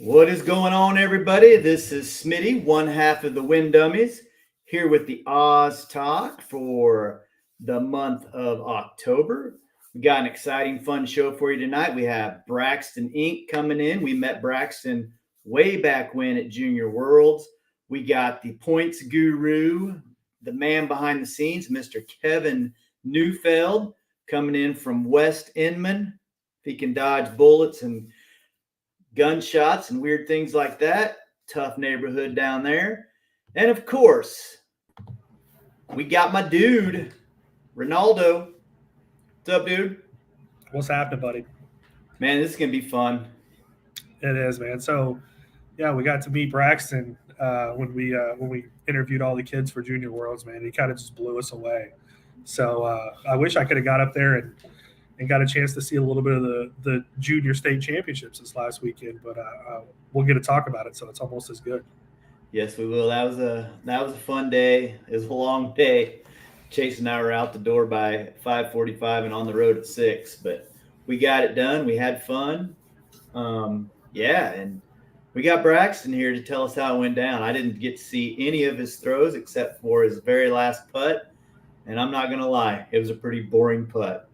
What is going on, everybody? This is Smitty, one half of the Wind Dummies, here with the Oz Talk for the month of October. We got an exciting, fun show for you tonight. We have Braxtin Inc. coming in. We met Braxtin way back when at Junior Worlds. We got the points guru, the man behind the scenes, Mr. Kevin Neufeld, coming in from West Inman. If he can dodge bullets and gunshots and weird things like that. Tough neighborhood down there. And of course, we got my dude, Ronaldo. What's up, dude? What's happening, buddy? Man, this is going to be fun. It is, man. So, yeah, we got to meet Braxtin when we interviewed all the kids for Junior Worlds, man. He kind of just blew us away. So I wish I could have got up there and got a chance to see a little bit of the junior state championships this last weekend, but we'll get to talk about it, so it's almost as good. Yes, we will. That was a fun day. It was a long day. Chase and I were out the door by 5:45 and on the road at 6, but we got it done. We had fun. And we got Braxtin here to tell us how it went down. I didn't get to see any of his throws except for his very last putt, and I'm not going to lie, it was a pretty boring putt.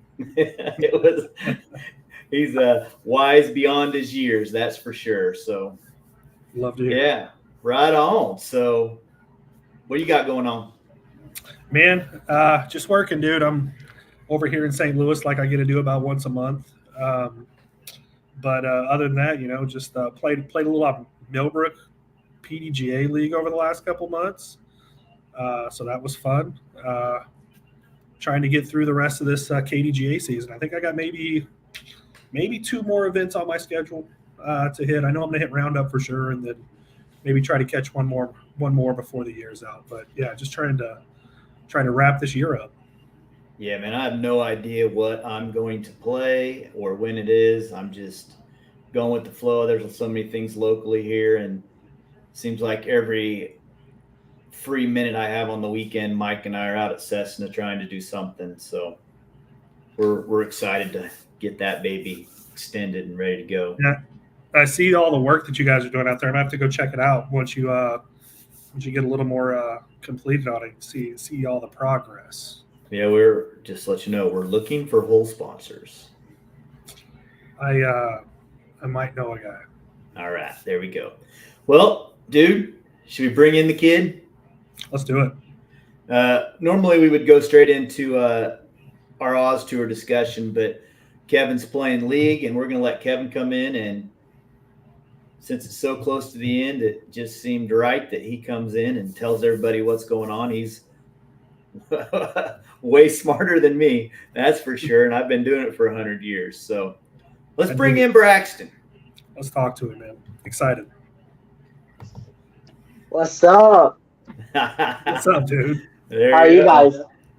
He's wise beyond his years, that's for sure. So love to hear. Yeah, right on. So what do you got going on? Man, just working, dude. I'm over here in St. Louis like I get to do about once a month. But other than that, just played a little Millbrook KDGA league over the last couple months. So that was fun. Trying to get through the rest of this KDGA season. I think I got maybe 2 more events on my schedule to hit. I know I'm going to hit Roundup for sure, and then maybe try to catch one more before the year's out. But yeah, just trying to wrap this year up. Yeah, man, I have no idea what I'm going to play or when it is. I'm just going with the flow. There's so many things locally here, and it seems like every free minute I have on the weekend, Mike and I are out at Cessna trying to do something. So we're excited to get that baby extended and ready to go. Yeah, I see all the work that you guys are doing out there. I'm gonna have to go check it out once you get a little more completed on it. See all the progress. Yeah, we're just let you know we're looking for hole sponsors. I might know a guy. All right, there we go. Well, dude, should we bring in the kid? Let's do it. Normally we would go straight into our Oz Tour discussion, but Kevin's playing league, and we're going to let Kevin come in. And since it's so close to the end, it just seemed right that he comes in and tells everybody what's going on. He's way smarter than me, that's for sure, and I've been doing it for 100 years. So let's bring in Braxtin. Let's talk to him, man. Excited. What's up? What's up, dude? There How are you guys?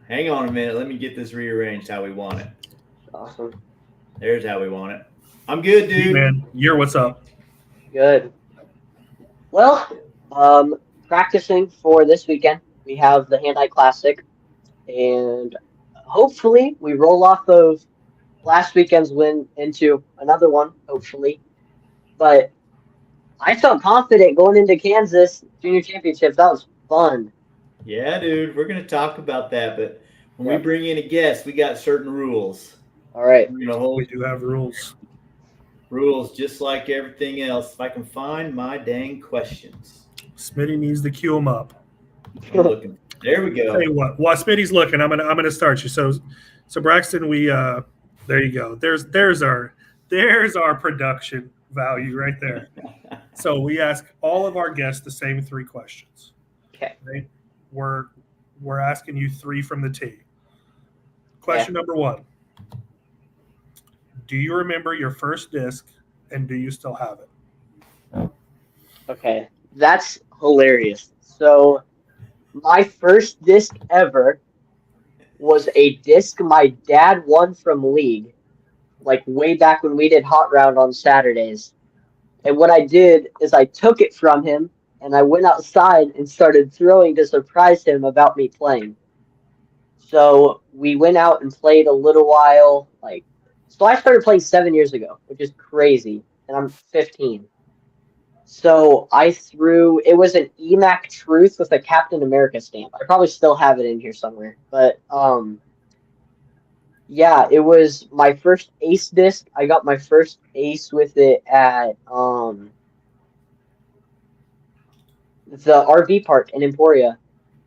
Hang on a minute. Let me get this rearranged how we want it. Awesome. There's how we want it. I'm good, dude. Man, what's up? Good. Well, practicing for this weekend. We have the Hand-Eye Classic, and hopefully we roll off of last weekend's win into another one, hopefully. But I felt confident going into Kansas Junior Championships. That was fun. Yeah, dude, we're going to talk about that, but when we bring in a guest, we got certain rules. All right. We do have rules. Rules just like everything else. If I can find my dang questions. Smitty needs to cue him up. I'm looking. There we go. Tell you what, while Smitty's looking, I'm gonna start you. So Braxtin, we there you go. There's our production value right there. So we ask all of our guests the same 3 questions. Okay. Right? We're asking you 3 from the tee. Question number 1. Do you remember your first disc, and do you still have it? Okay, that's hilarious. So my first disc ever was a disc my dad won from League, like way back when we did Hot Round on Saturdays. And what I did is I took it from him, and I went outside and started throwing to surprise him about me playing. So we went out and played a little while. So I started playing 7 years ago, which is crazy, and I'm 15. So it was an EMAC Truth with a Captain America stamp. I probably still have it in here somewhere. But yeah, it was my first ace disc. I got my first ace with it at the RV park in Emporia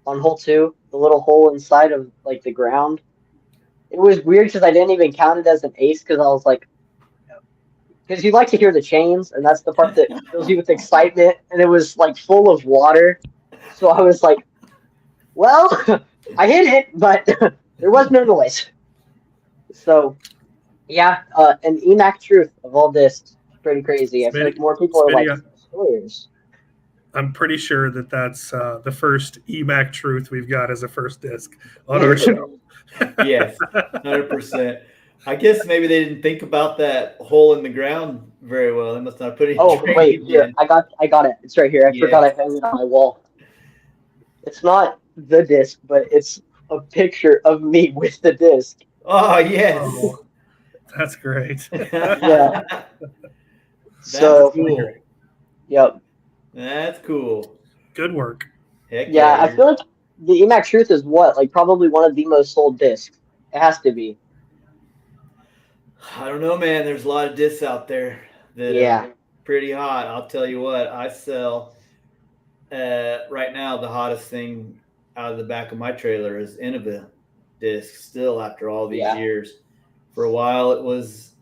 on hole 2, the little hole inside of like the ground. It was weird because I didn't even count it as an ace because I was like, because you like to hear the chains, and that's the part that fills you with excitement. And it was like full of water, so I was like, "Well, I hit it, but there was no noise." So, yeah, an EMAC Truth of all this, pretty crazy. I feel like more people are like Sawyers. I'm pretty sure that's the first EMAC Truth we've got as a first disc on our show. Yes, 100%. I guess maybe they didn't think about that hole in the ground very well. They must not put it. Oh wait, here I got it. It's right here. I forgot I hung it on my wall. It's not the disc, but it's a picture of me with the disc. Oh yes, oh, that's great. Yeah. That's cool. Yep. That's cool. Good work. Heck yeah, I feel like the EMAC Truth is probably one of the most sold discs. It has to be. I don't know, man. There's a lot of discs out there that are pretty hot. I'll tell you what, I sell right now the hottest thing out of the back of my trailer is Innova disc still after all these years. For a while it was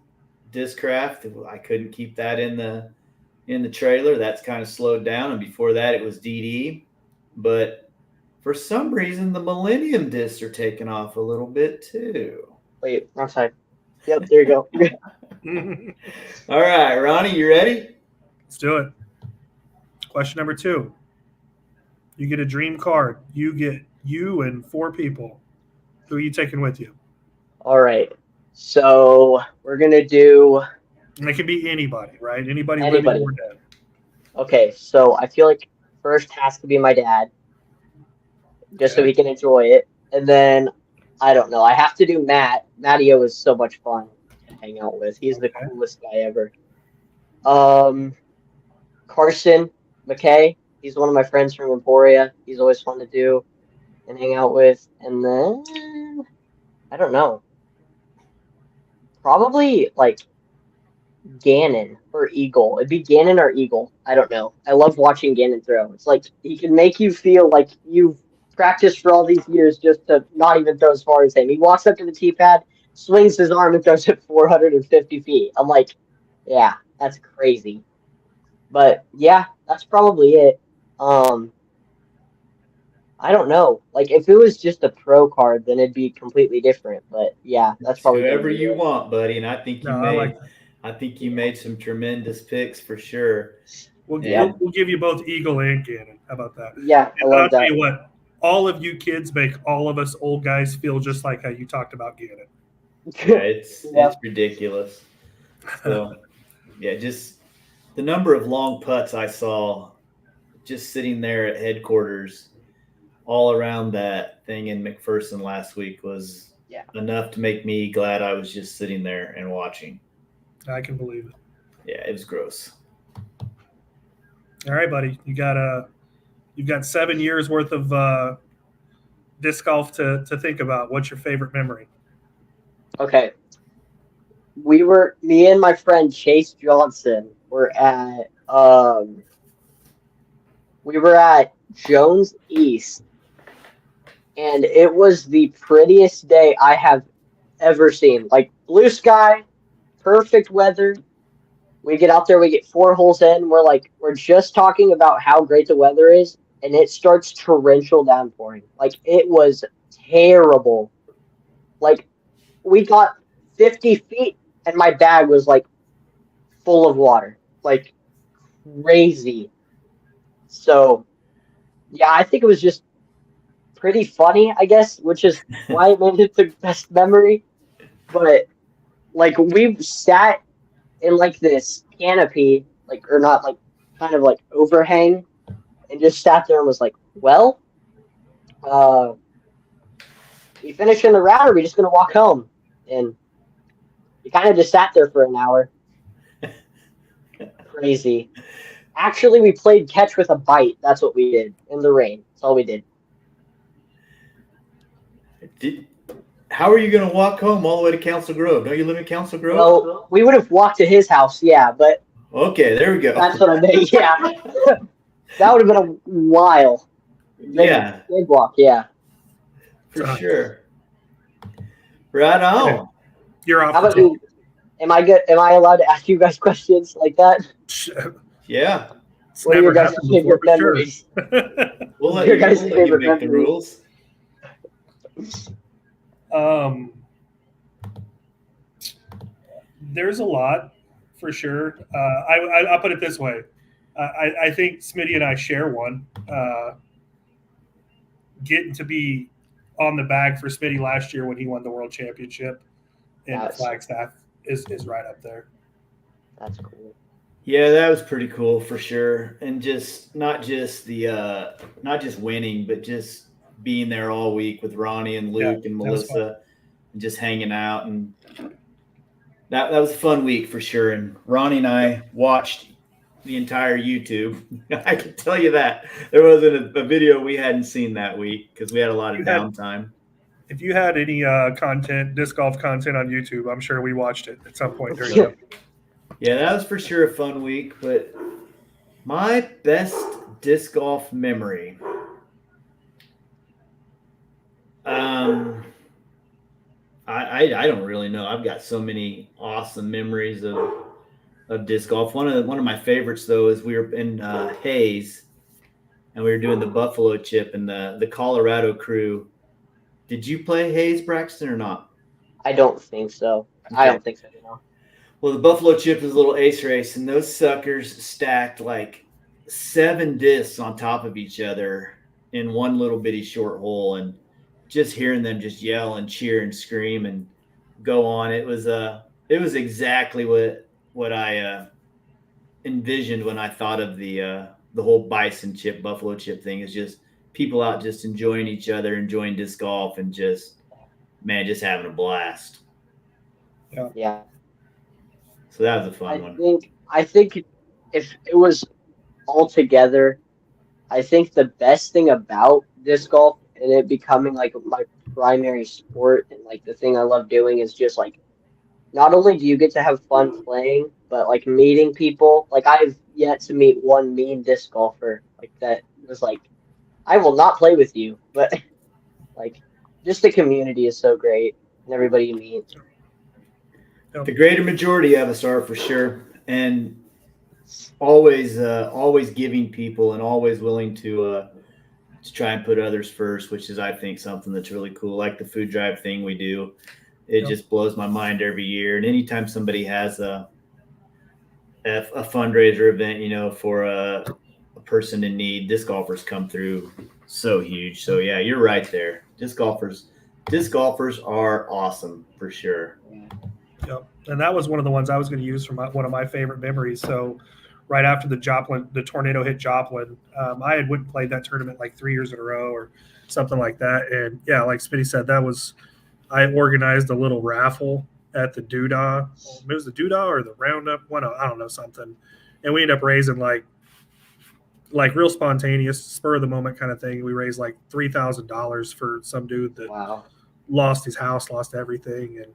Discraft. I couldn't keep that in the trailer. That's kind of slowed down, and before that it was DD. But for some reason the Millennium discs are taking off a little bit too. Wait, wrong side. Yep, there you go. All right, Ronnie, you ready? Let's do it. Question number 2. You get a dream card. You get you and 4 people. Who are you taking with you? All right. So we're going to do... And it can be anybody, right? Anybody living or dead. Okay, so I feel like first has to be my dad. Just so he can enjoy it. And then... I don't know. I have to do Matt. Mattio is so much fun to hang out with. He's the coolest guy ever. Carson McKay. He's one of my friends from Emporia. He's always fun to do and hang out with. And then I don't know. Probably like Gannon or Eagle. It'd be Gannon or Eagle. I don't know. I love watching Gannon throw. It's like he can make you feel like you've practiced for all these years just to not even throw as far as him. He walks up to the tee pad, swings his arm, and throws it 450 feet. I'm like, yeah, that's crazy. But yeah, that's probably it. I don't know. Like if it was just a pro card, then it'd be completely different. But yeah, that's probably whoever you want, buddy. And I think you made some tremendous picks for sure. We'll give you both Eagle and Gannon. How about that? Yeah, I love that. I'll tell you what. All of you kids make all of us old guys feel just like how you talked about Gannon. Yeah, it's ridiculous. So, yeah, just the number of long putts I saw just sitting there at headquarters all around that thing in McPherson last week was enough to make me glad I was just sitting there and watching. I can believe it. Yeah, it was gross. All right, buddy. You've got 7 years worth of disc golf to think about. What's your favorite memory? Okay. Me and my friend Chase Johnson were at Jones East, and it was the prettiest day I have ever seen. Like blue sky, perfect weather. We get out there, we get 4 holes in. We're just talking about how great the weather is, and it starts torrential downpouring. Like it was terrible. Like we got 50 feet, and my bag was like full of water, like crazy. So, yeah, I think it was just pretty funny, I guess, which is why it made it the best memory. But like we sat in like this canopy, or not, like kind of like overhang, and just sat there and was like, well, we finishing the round, or are we just gonna walk home? And we kind of just sat there for an hour. Crazy. Actually, we played catch with a bite. That's what we did in the rain. That's all we did. How are you going to walk home all the way to Council Grove? Don't you live in Council Grove? Well, we would have walked to his house, yeah, but Okay, there we go. that's what I meant. Yeah, that would have been a while. Yeah, Big walk. Yeah. for sure. Right on. You're off. How about you? Am I good? Am I allowed to ask you guys questions like that? Yeah. It's What are your never guys' happened before, favorite but sure. memories? We'll let Your you, guys' we'll let you favorite make the memories. rules. There's a lot for sure. I'll put it this way. I think Smitty and I share one. Getting to be on the bag for Smitty last year when he won the world championship in Flagstaff is right up there. That's cool. Yeah, that was pretty cool for sure. And just not just winning, but just being there all week with Ronnie and Luke and Melissa and just hanging out. And that was a fun week for sure. And Ronnie and I watched the entire YouTube. I can tell you that. There wasn't a video we hadn't seen that week because we had a lot of downtime. If you had any disc golf content on YouTube, I'm sure we watched it at some point during the week. Yeah, that was for sure a fun week. But my best disc golf memory. I don't really know. I've got so many awesome memories of disc golf. One of my favorites though is we were in Hayes, and we were doing the Buffalo Chip, and the Colorado crew. Did you play Hayes, Braxton, or not? I don't think so. Okay. I don't think so. No. Well, the Buffalo Chip is a little ace race, and those suckers stacked like 7 discs on top of each other in one little bitty short hole, and just hearing them just yell and cheer and scream and go on, it was exactly what I envisioned when I thought of the whole bison chip, buffalo chip thing. Is just people out just enjoying each other, enjoying disc golf, and just having a blast. Yeah. So that was a fun one. I think if it was all together, I think the best thing about disc golf and it becoming like my primary sport and like the thing I love doing is just like not only do you get to have fun playing, but like meeting people. Like I've yet to meet one mean disc golfer like that was like, I will not play with you. But like just the community is so great and everybody you meet. The greater majority of us are for sure, and always giving people and always willing to try and put others first, which is I think something that's really cool. Like the food drive thing we do, it just blows my mind every year. And anytime somebody has a fundraiser event, for a person in need, disc golfers come through so huge. So yeah, you're right there. Disc golfers are awesome for sure. Yep. And that was one of the ones I was going to use for one of my favorite memories. So right after the tornado hit Joplin, I had went and played that tournament like 3 years in a row or something like that. And yeah, like Smitty said, I organized a little raffle at the Doodah. It was the Doodah or the Roundup one. I don't know, something. And we ended up raising like real spontaneous, spur of the moment kind of thing. We raised like $3,000 for some dude that lost his house, lost everything. And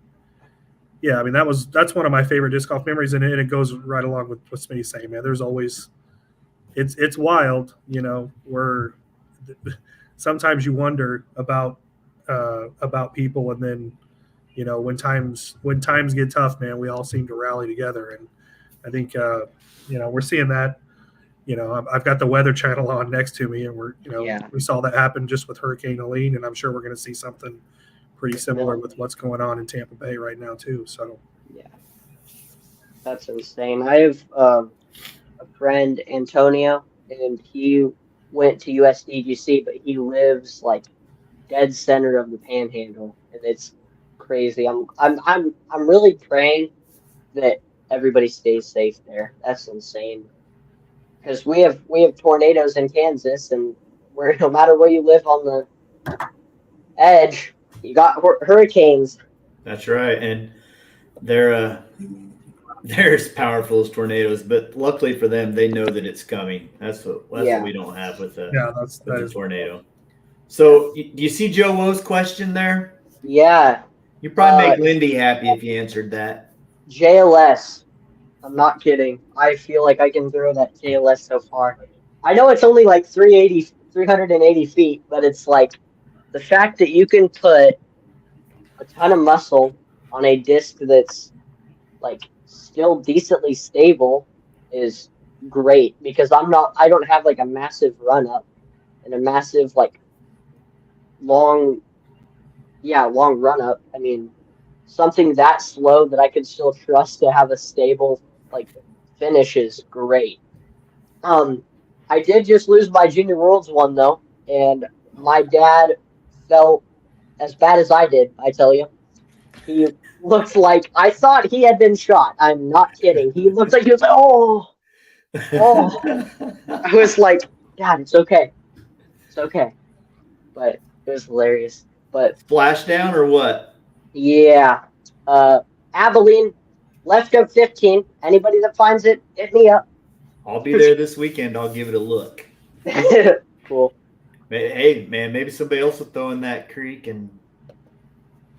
yeah, I mean, that's one of my favorite disc golf memories, and it goes right along with what Smitty's saying, man. There's always, it's wild, where sometimes you wonder about people, and then, when times get tough, man, we all seem to rally together, and I think, we're seeing that. I've got the Weather Channel on next to me, and we saw that happen just with Hurricane Helene, and I'm sure we're going to see something pretty similar with what's going on in Tampa Bay right now too. So yeah, that's insane. I have a friend, Antonio, and he went to USDGC, but he lives like dead center of the Panhandle, and it's crazy. I'm really praying that everybody stays safe there. That's insane. Because we have tornadoes in Kansas, and no matter where you live on the edge, you got hurricanes. That's right, and they're they're as powerful as tornadoes, but luckily for them, they know that it's coming. That's what we don't have with the tornado. So, do you see Joe Woe's question there? Yeah. You probably make Lindy happy if you answered that. JLS. I'm not kidding. I feel like I can throw that JLS so far. I know it's only like 380 feet, but it's like the fact that you can put a ton of muscle on a disc that's like still decently stable is great because I don't have like a massive run up and a massive like long run up. I mean, something that slow that I could still trust to have a stable like finish is great. I did just lose my Junior Worlds one though, and my dad felt as bad as I did. I tell you, he looked like I thought he had been shot. I'm not kidding. He looked like he was like, oh. I was like, Dad, it's okay, but it was hilarious. But splashdown or what? Yeah, Abilene, left of 15. Anybody that finds it, hit me up. I'll be there this weekend. I'll give it a look. Cool. Hey, man, maybe somebody else will throw in that creek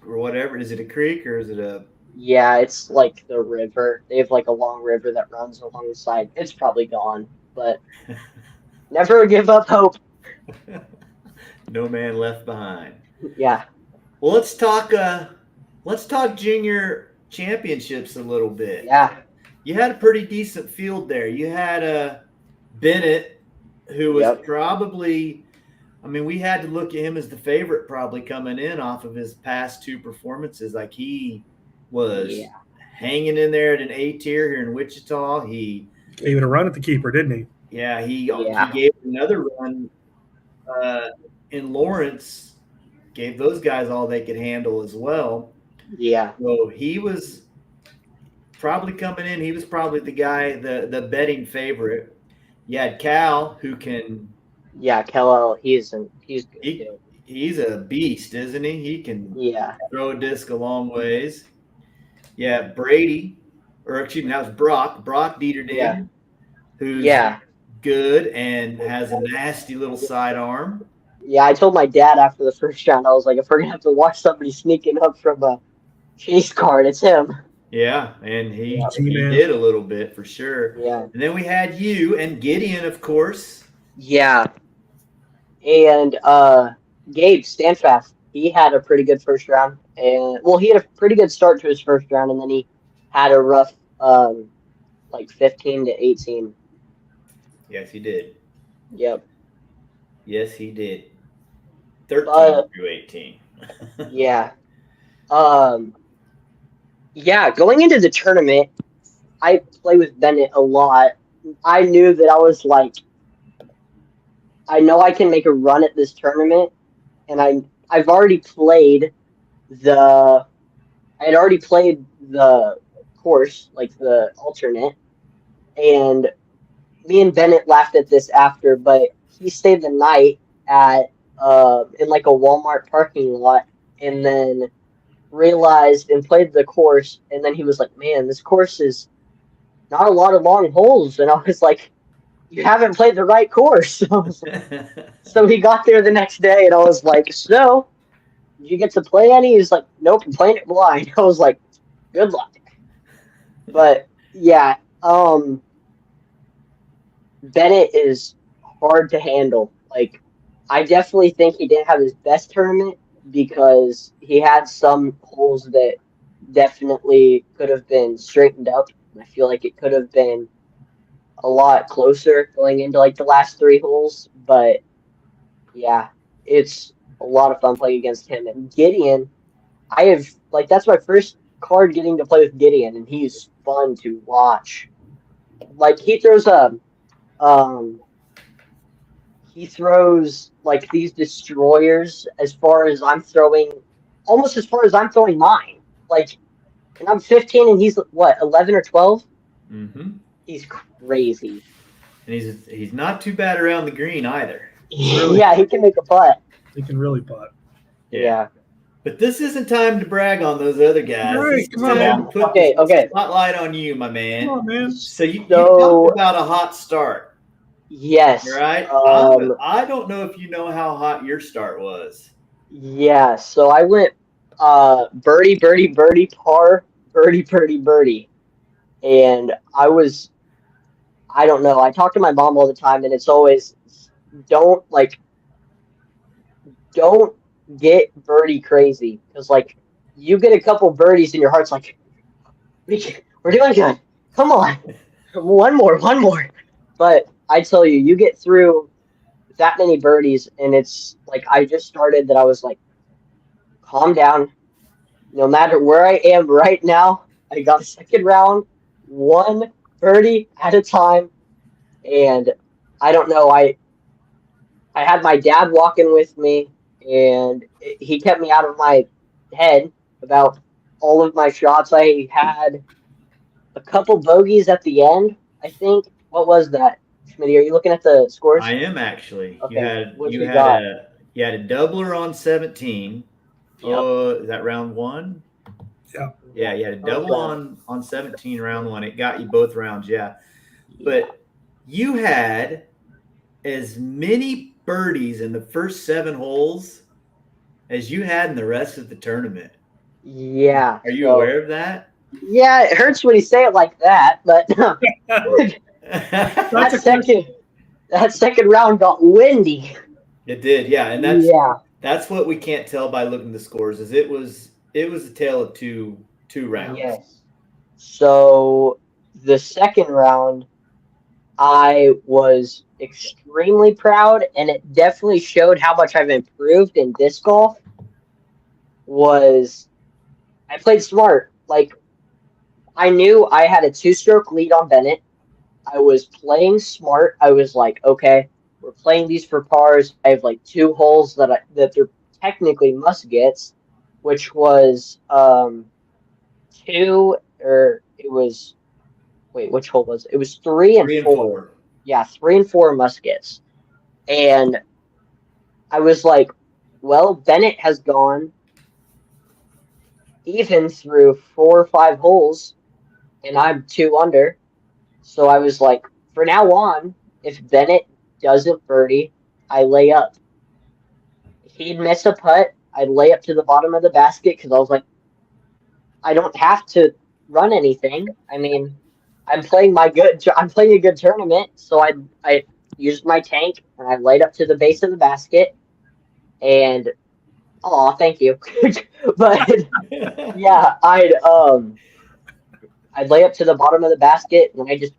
or whatever. Is it a creek or is it a? Yeah, it's like the river. They have like a long river that runs along the side. It's probably gone, but never give up hope. No man left behind. Yeah. Well, let's talk junior championships a little bit. Yeah. You had a pretty decent field there. You had Bennett, who was probably, I mean, we had to look at him as the favorite probably coming in off of his past two performances. Like he was hanging in there at an A tier here in Wichita. He gave it a run at the keeper, didn't he? Yeah, he gave another run in Lawrence, gave those guys all they could handle as well. Yeah. So he was probably coming in. He was probably the guy, the betting favorite. You had Cal, who can. Yeah, Cal, he's good. He's a beast, isn't he? He can throw a disc a long ways. Yeah, Brady, or excuse me, that was Brock Dieterding, who's good and has a nasty little sidearm. Yeah, I told my dad after the first round, I was like, if we're going to have to watch somebody sneaking up from a chase card, it's him. Yeah, and he did a little bit for sure. Yeah. And then we had you and Gideon, of course. Yeah. And Gabe Stanfast, he had a pretty good first round. And he had a pretty good start to his first round, and then he had a rough like 15 to 18. Yes, he did. Yep. Yes, he did. 13 through 18. Yeah. Yeah, going into the tournament, I play with Bennett a lot. I knew that I was like, I know I can make a run at this tournament, and I've already played the course, like the alternate, and me and Bennett laughed at this after, but he stayed the night at in like a Walmart parking lot, and then realized and played the course, and then he was like, man, this course is not a lot of long holes. And I was like, you haven't played the right course. So he got there the next day, and I was like, so did you get to play any? He's like, nope, I'm playing it blind. I was like, good luck. But yeah, Bennett is hard to handle. Like, I definitely think he didn't have his best tournament, because he had some holes that definitely could have been straightened up. I feel like it could have been a lot closer going into like the last three holes. But yeah, it's a lot of fun playing against him. And Gideon, that's my first card getting to play with Gideon, and he's fun to watch. Like, he throws like these destroyers almost as far as I'm throwing mine. Like, and I'm 15 and he's what, 11 or 12? Mm-hmm. He's crazy. And he's not too bad around the green either. Yeah, he can make a putt. He can really putt. Yeah. But this isn't time to brag on those other guys. Right, This is come on, time man. to put Okay, the okay. spotlight on you, my Come man. on, man. So you So- talked about a hot start, Yes. right? I don't know if you know how hot your start was. Yeah. So I went birdie, birdie, birdie, par, birdie, birdie, birdie, and I don't know. I talk to my mom all the time, and it's always don't like don't get birdie crazy because like you get a couple birdies and your heart's like we're doing good. Come on, one more, one more. But I tell you, you get through that many birdies, and it's like I just started that I was like, calm down. No matter where I am right now, I got a second round, one birdie at a time, and I don't know. I had my dad walking with me, and he kept me out of my head about all of my shots. I had a couple bogeys at the end, I think. What was that, Schmitty? Are you looking at the scores? I am actually. Okay, what You you had got? a doubler on 17. Yep. Is that round one? Yeah. Yeah, you had a double round. on 17 round one. It got you both rounds, yeah. But you had as many birdies in the first 7 holes as you had in the rest of the tournament. Yeah. Are you aware of that? Yeah, it hurts when you say it like that, but that second round got windy. It did, yeah, and that's what we can't tell by looking at the scores. Is it was a tale of two rounds. Yes. So the second round, I was extremely proud, and it definitely showed how much I've improved in disc golf. I played smart. Like I knew I had a 2-stroke lead on Bennett. I was playing smart. I was like, okay, we're playing these for pars. I have like 2 holes that they're technically must gets, which was 2 or it was wait, which hole was it? It was 3 and 4. Yeah, 3 and 4 muskets. And I was like, well, Bennett has gone even through 4 or 5 holes, and I'm 2 under. So I was like, for now on, if Bennett doesn't birdie, I lay up. If he'd miss a putt, I'd lay up to the bottom of the basket because I was like, I don't have to run anything. I mean, I'm playing a good tournament, so I used my tank and I laid up to the base of the basket, and thank you. But yeah, I'd lay up to the bottom of the basket and I just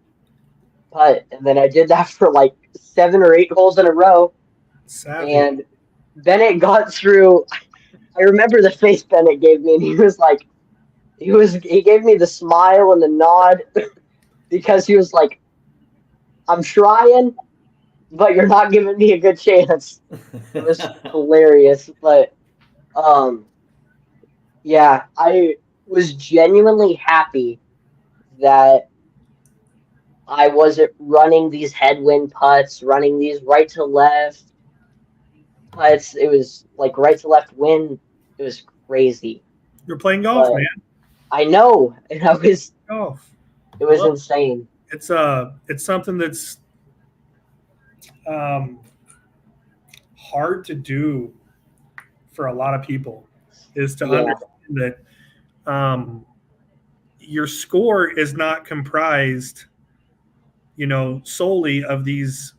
putt, and then I did that for like 7 or 8 holes in a row. Savage. And Bennett got through. I remember the face Bennett gave me, and he was like, he gave me the smile and the nod because he was like, I'm trying, but you're not giving me a good chance. It was hilarious. But yeah, I was genuinely happy that I wasn't running these headwind putts, running these right to left putts. It was like right to left wind. It was crazy. You're playing golf, But man. I know, and Golf. it was Well, insane. It's something that's hard to do for a lot of people, is to understand that your score is not comprised, solely of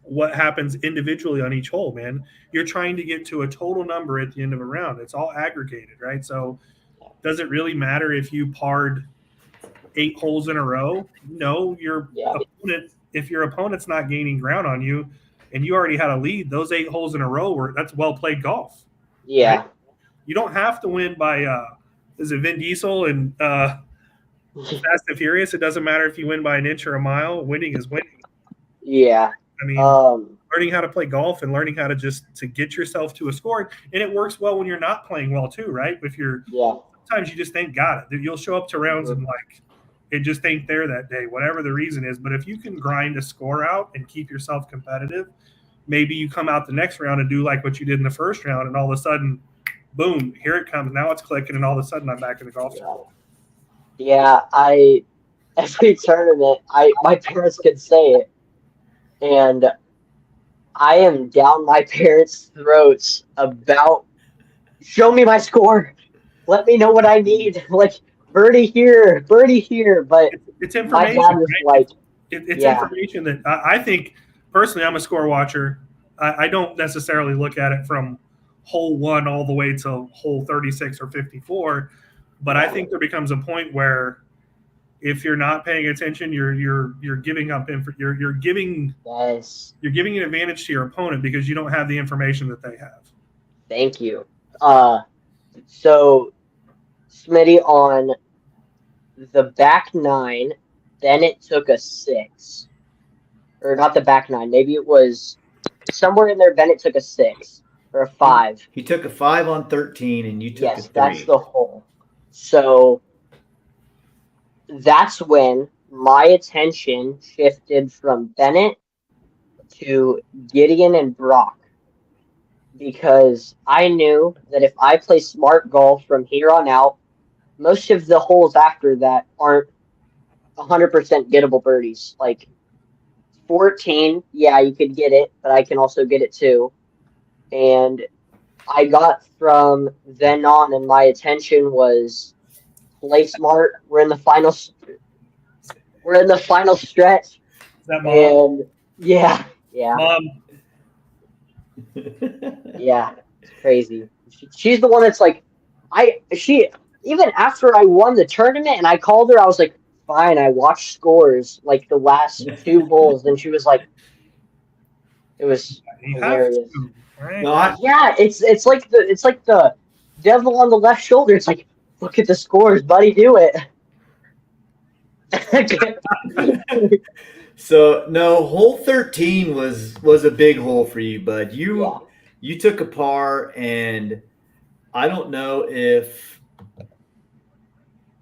what happens individually on each hole, man. You're trying to get to a total number at the end of a round. It's all aggregated, right? So does it really matter if you parred 8 holes in a row? No, if your opponent's not gaining ground on you and you already had a lead, those 8 holes in a row that's well played golf. Yeah. Right? You don't have to win by is it Vin Diesel and Fast and Furious? It doesn't matter if you win by an inch or a mile. Winning is winning. Yeah. I mean, learning how to play golf and learning how to to get yourself to a score, and it works well when you're not playing well too, right? Sometimes you just ain't got it. You'll show up to rounds and like it just ain't there that day, whatever the reason is. But if you can grind a score out and keep yourself competitive, maybe you come out the next round and do like what you did in the first round, and all of a sudden, boom, here it comes. Now it's clicking, and all of a sudden I'm back in the golf tournament. Yeah, every tournament, my parents could say it, and I am down my parents' throats about show me my score, let me know what I need, like birdie here, birdie here. But It's my information, dad was right? like, It's yeah, information that I think personally. I'm a score watcher. I don't necessarily look at it from hole 1 all the way to hole 36 or 54, but I think there becomes a point where if you're not paying attention, you're giving up. You're giving yes, you're giving an advantage to your opponent because you don't have the information that they have. thank you. So Smitty, on the back 9, Bennett took a 6, or not the back 9. Maybe it was somewhere in there. Bennett took a 6 or a 5. He took a 5 on 13, and you took a Yes, 3. that's the hole. So that's when my attention shifted from Bennett to Gideon and Brock, because I knew that if I play smart golf from here on out, most of the holes after that aren't 100% gettable birdies. Like 14, yeah, you could get it, but I can also get it too. And I got from then on, and my attention was play smart. We're in the final stretch. Is that mom? And yeah, Mom, yeah, it's crazy. She's the one that's like, she, even after I won the tournament and I called her, I was like, fine, I watched scores like the last 2 holes, and she was like, it was you have hilarious. to, right? No, Yeah, it's like the devil on the left shoulder. It's like, look at the scores, buddy, do it. So no, hole 13 was a big hole for you, bud. Yeah. You took a par, and I don't know if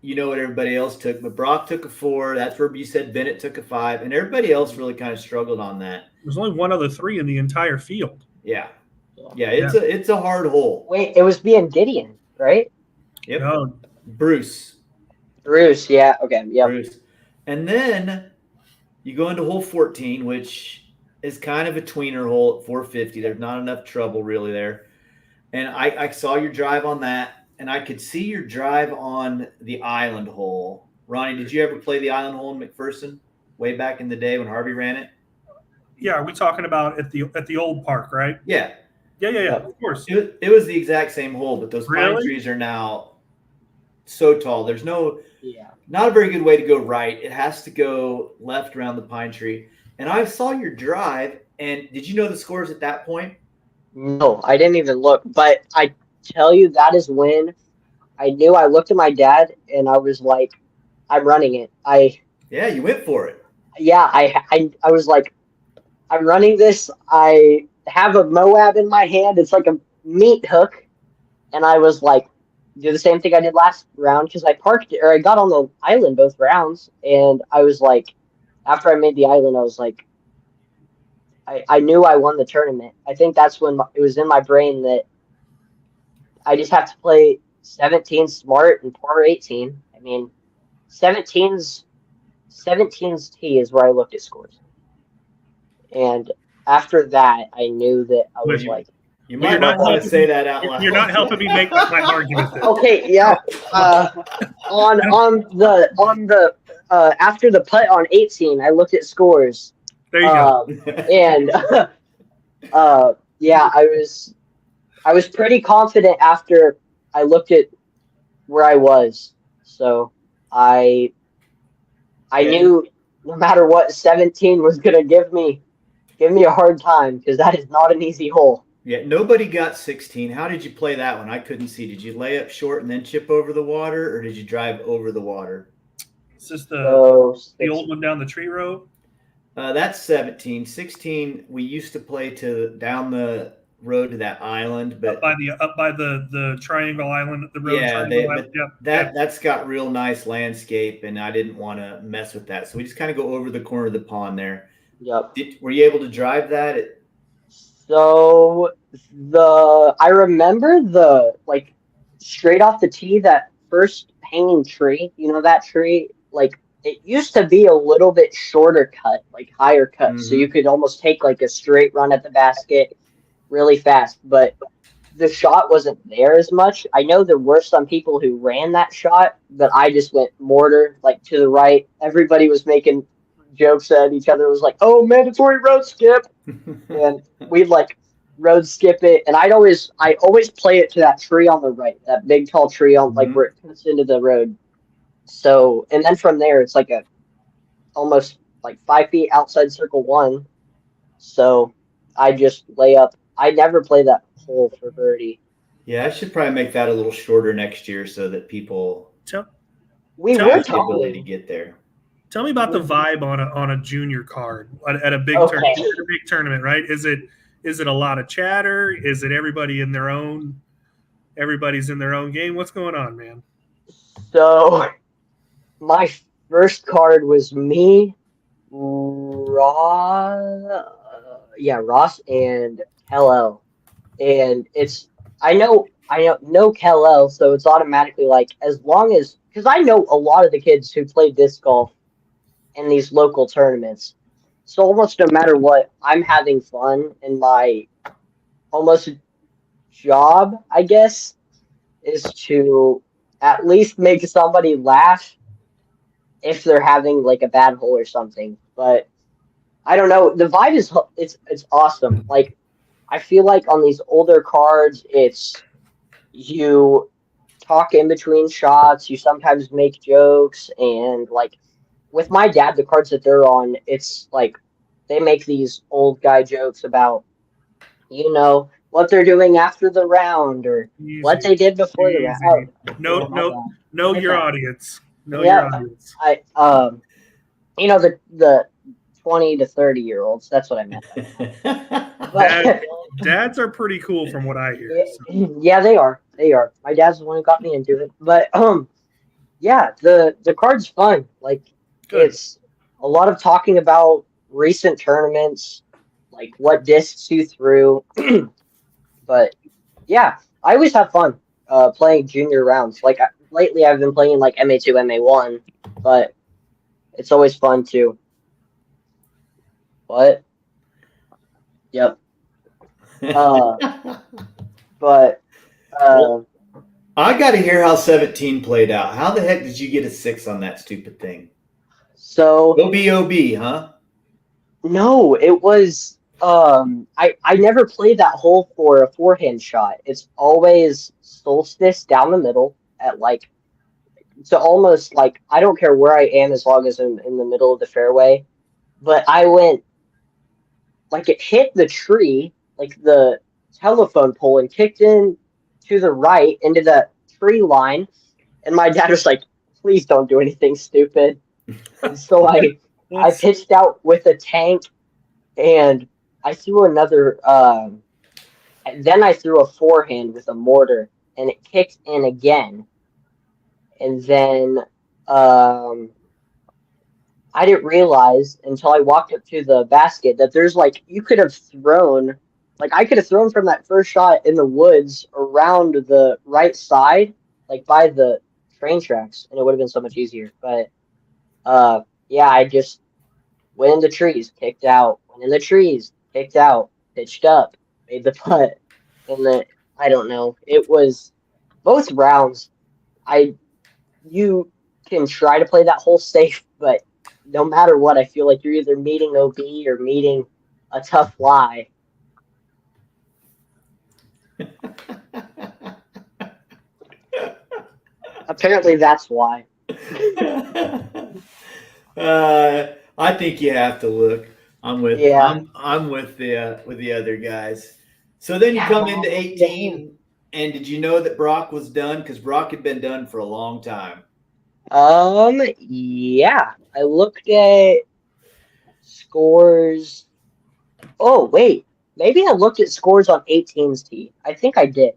you know what everybody else took, but Brock took a 4. That's where you said Bennett took a 5, and everybody else really kind of struggled on that. There's only one other 3 in the entire field. Yeah, it's a hard hole. Wait, it was me and Gideon, right? Yep. No, Bruce, Yeah, okay, yeah. Bruce, and then you go into hole 14, which is kind of a tweener hole at 450. There's not enough trouble really there. And I saw your drive on that, and I could see your drive on the island hole. Ronnie, did you ever play the island hole in McPherson way back in the day when Harvey ran it? yeah, are we talking about at the old park, right? Yeah. Yeah, of course. It was the exact same hole, but those pine Really? trees are now so tall. There's Yeah. not a very good way to go right. It has to go left around the pine tree. And I saw your drive, and did you know the scores at that point? No, I didn't even look. But I tell you, that is when I knew. I looked at my dad and I was like, I'm running it. Yeah, you went for it. I was like, I'm running this. I have a Moab in my hand. It's like a meat hook. And I was like, do the same thing I did last round, because I got on the island both rounds. And I was like, after I made the island, I was like, I knew I won the tournament. I think that's when it was in my brain that I just have to play 17 smart and par 18. I mean, 17's tee is where I looked at scores. And after that, I knew that I was like, you might not want to say that out loud. You're not helping me make my argument. Then. okay, yeah. On the after the putt on 18, I looked at scores. There you go. And yeah, I was pretty confident after I looked at where I was. So I knew no matter what, 17 was gonna give me a hard time, because that is not an easy hole. Yeah, nobody got 16. How did you play that one? I couldn't see. Did you lay up short and then chip over the water, or did you drive over the water? Is this the old one down the tree road? That's 17. 16, we used to play down the road to that island, but up by the Triangle Island, the road. Yeah, Island. That's got real nice landscape, and I didn't want to mess with that, so we just kind of go over the corner of the pond there. Yep. Were you able to drive that? So I remember the like straight off the tee, that first hanging tree, you know that tree, like it used to be a little bit shorter cut, like higher cut. So you Mm-hmm. could almost take like a straight run at the basket really fast, but the shot wasn't there as much. I know there were some people who ran that shot, but I just went mortar, like to the right. Everybody was making jokes at each other. It was like, "Oh, mandatory road skip," and we'd like road skip it. And I always play it to that tree on the right, that big tall tree on like Mm-hmm. where it cuts into the road. So, and then from there, it's like a almost like 5 feet outside circle one. So I just lay up. I never play that hole for birdie. Yeah, I should probably make that a little shorter next year so that people Tell, We tell were me have the ability to talking. get there. tell me about the vibe on a junior card at a big Okay. tournament. A big tournament, right? Is it a lot of chatter? Is it everybody in their own? Everybody's in their own game. What's going on, man? So my first card was me, Ross, Ross and Hello. And it's I know Kel, so it's automatically like as long as because I know a lot of the kids who play disc golf in these local tournaments. So almost no matter what, I'm having fun in my almost job, I guess, is to at least make somebody laugh if they're having like a bad hole or something. But I don't know. The vibe is it's awesome. Like I feel like on these older cards, it's you talk in between shots. You sometimes make jokes, and like with my dad, the cards that they're on, it's like they make these old guy jokes about what they're doing after the round or what Easy, they did before the round. easy. Oh, No, my no, bad. know My your bad. audience. Know your Yeah, audience. I the 20 to 30 year olds. That's what I meant by that. Dad, But dads are pretty cool from what I hear. yeah, So yeah, they are. They are. My dad's the one who got me into it. But yeah, the card's fun. Like good. it's a lot of talking about recent tournaments, like what discs you threw. But yeah, I always have fun playing junior rounds. Like lately, I've been playing like MA2, MA1, but it's always fun too. But yep. Uh, but uh, Well, I got to hear how 17 played out. How the heck did you get a 6 on that stupid thing? so OBOB, huh? no, it was I never played that hole for a forehand shot. It's always solstice down the middle at like so almost like I don't care where I am as long as I'm in the middle of the fairway. But I went like it hit the tree, like the telephone pole, and kicked in to the right into the tree line. And my dad was like, "Please don't do anything stupid." And so I That's pitched out with a tank, and I threw another. And then I threw a forehand with a mortar, and it kicked in again. And then um, I didn't realize until I walked up to the basket that there's like you could have thrown, like I could have thrown from that first shot in the woods around the right side, like by the train tracks, and it would have been so much easier. But yeah, I just went in the trees, kicked out, went in the trees, kicked out, pitched up, made the putt, and then I don't know. It was both rounds. I you can try to play that whole safe, but no matter what, I feel like you're either meeting OB or meeting a tough lie. Apparently, that's why. I think you have to look. I'm with Yeah. I'm with the other guys. So then you come into 18, and did you know that Brock was done? Because Brock had been done for a long time. Yeah. I looked at scores. Oh, wait. Maybe I looked at scores on 18's tee. I think I did.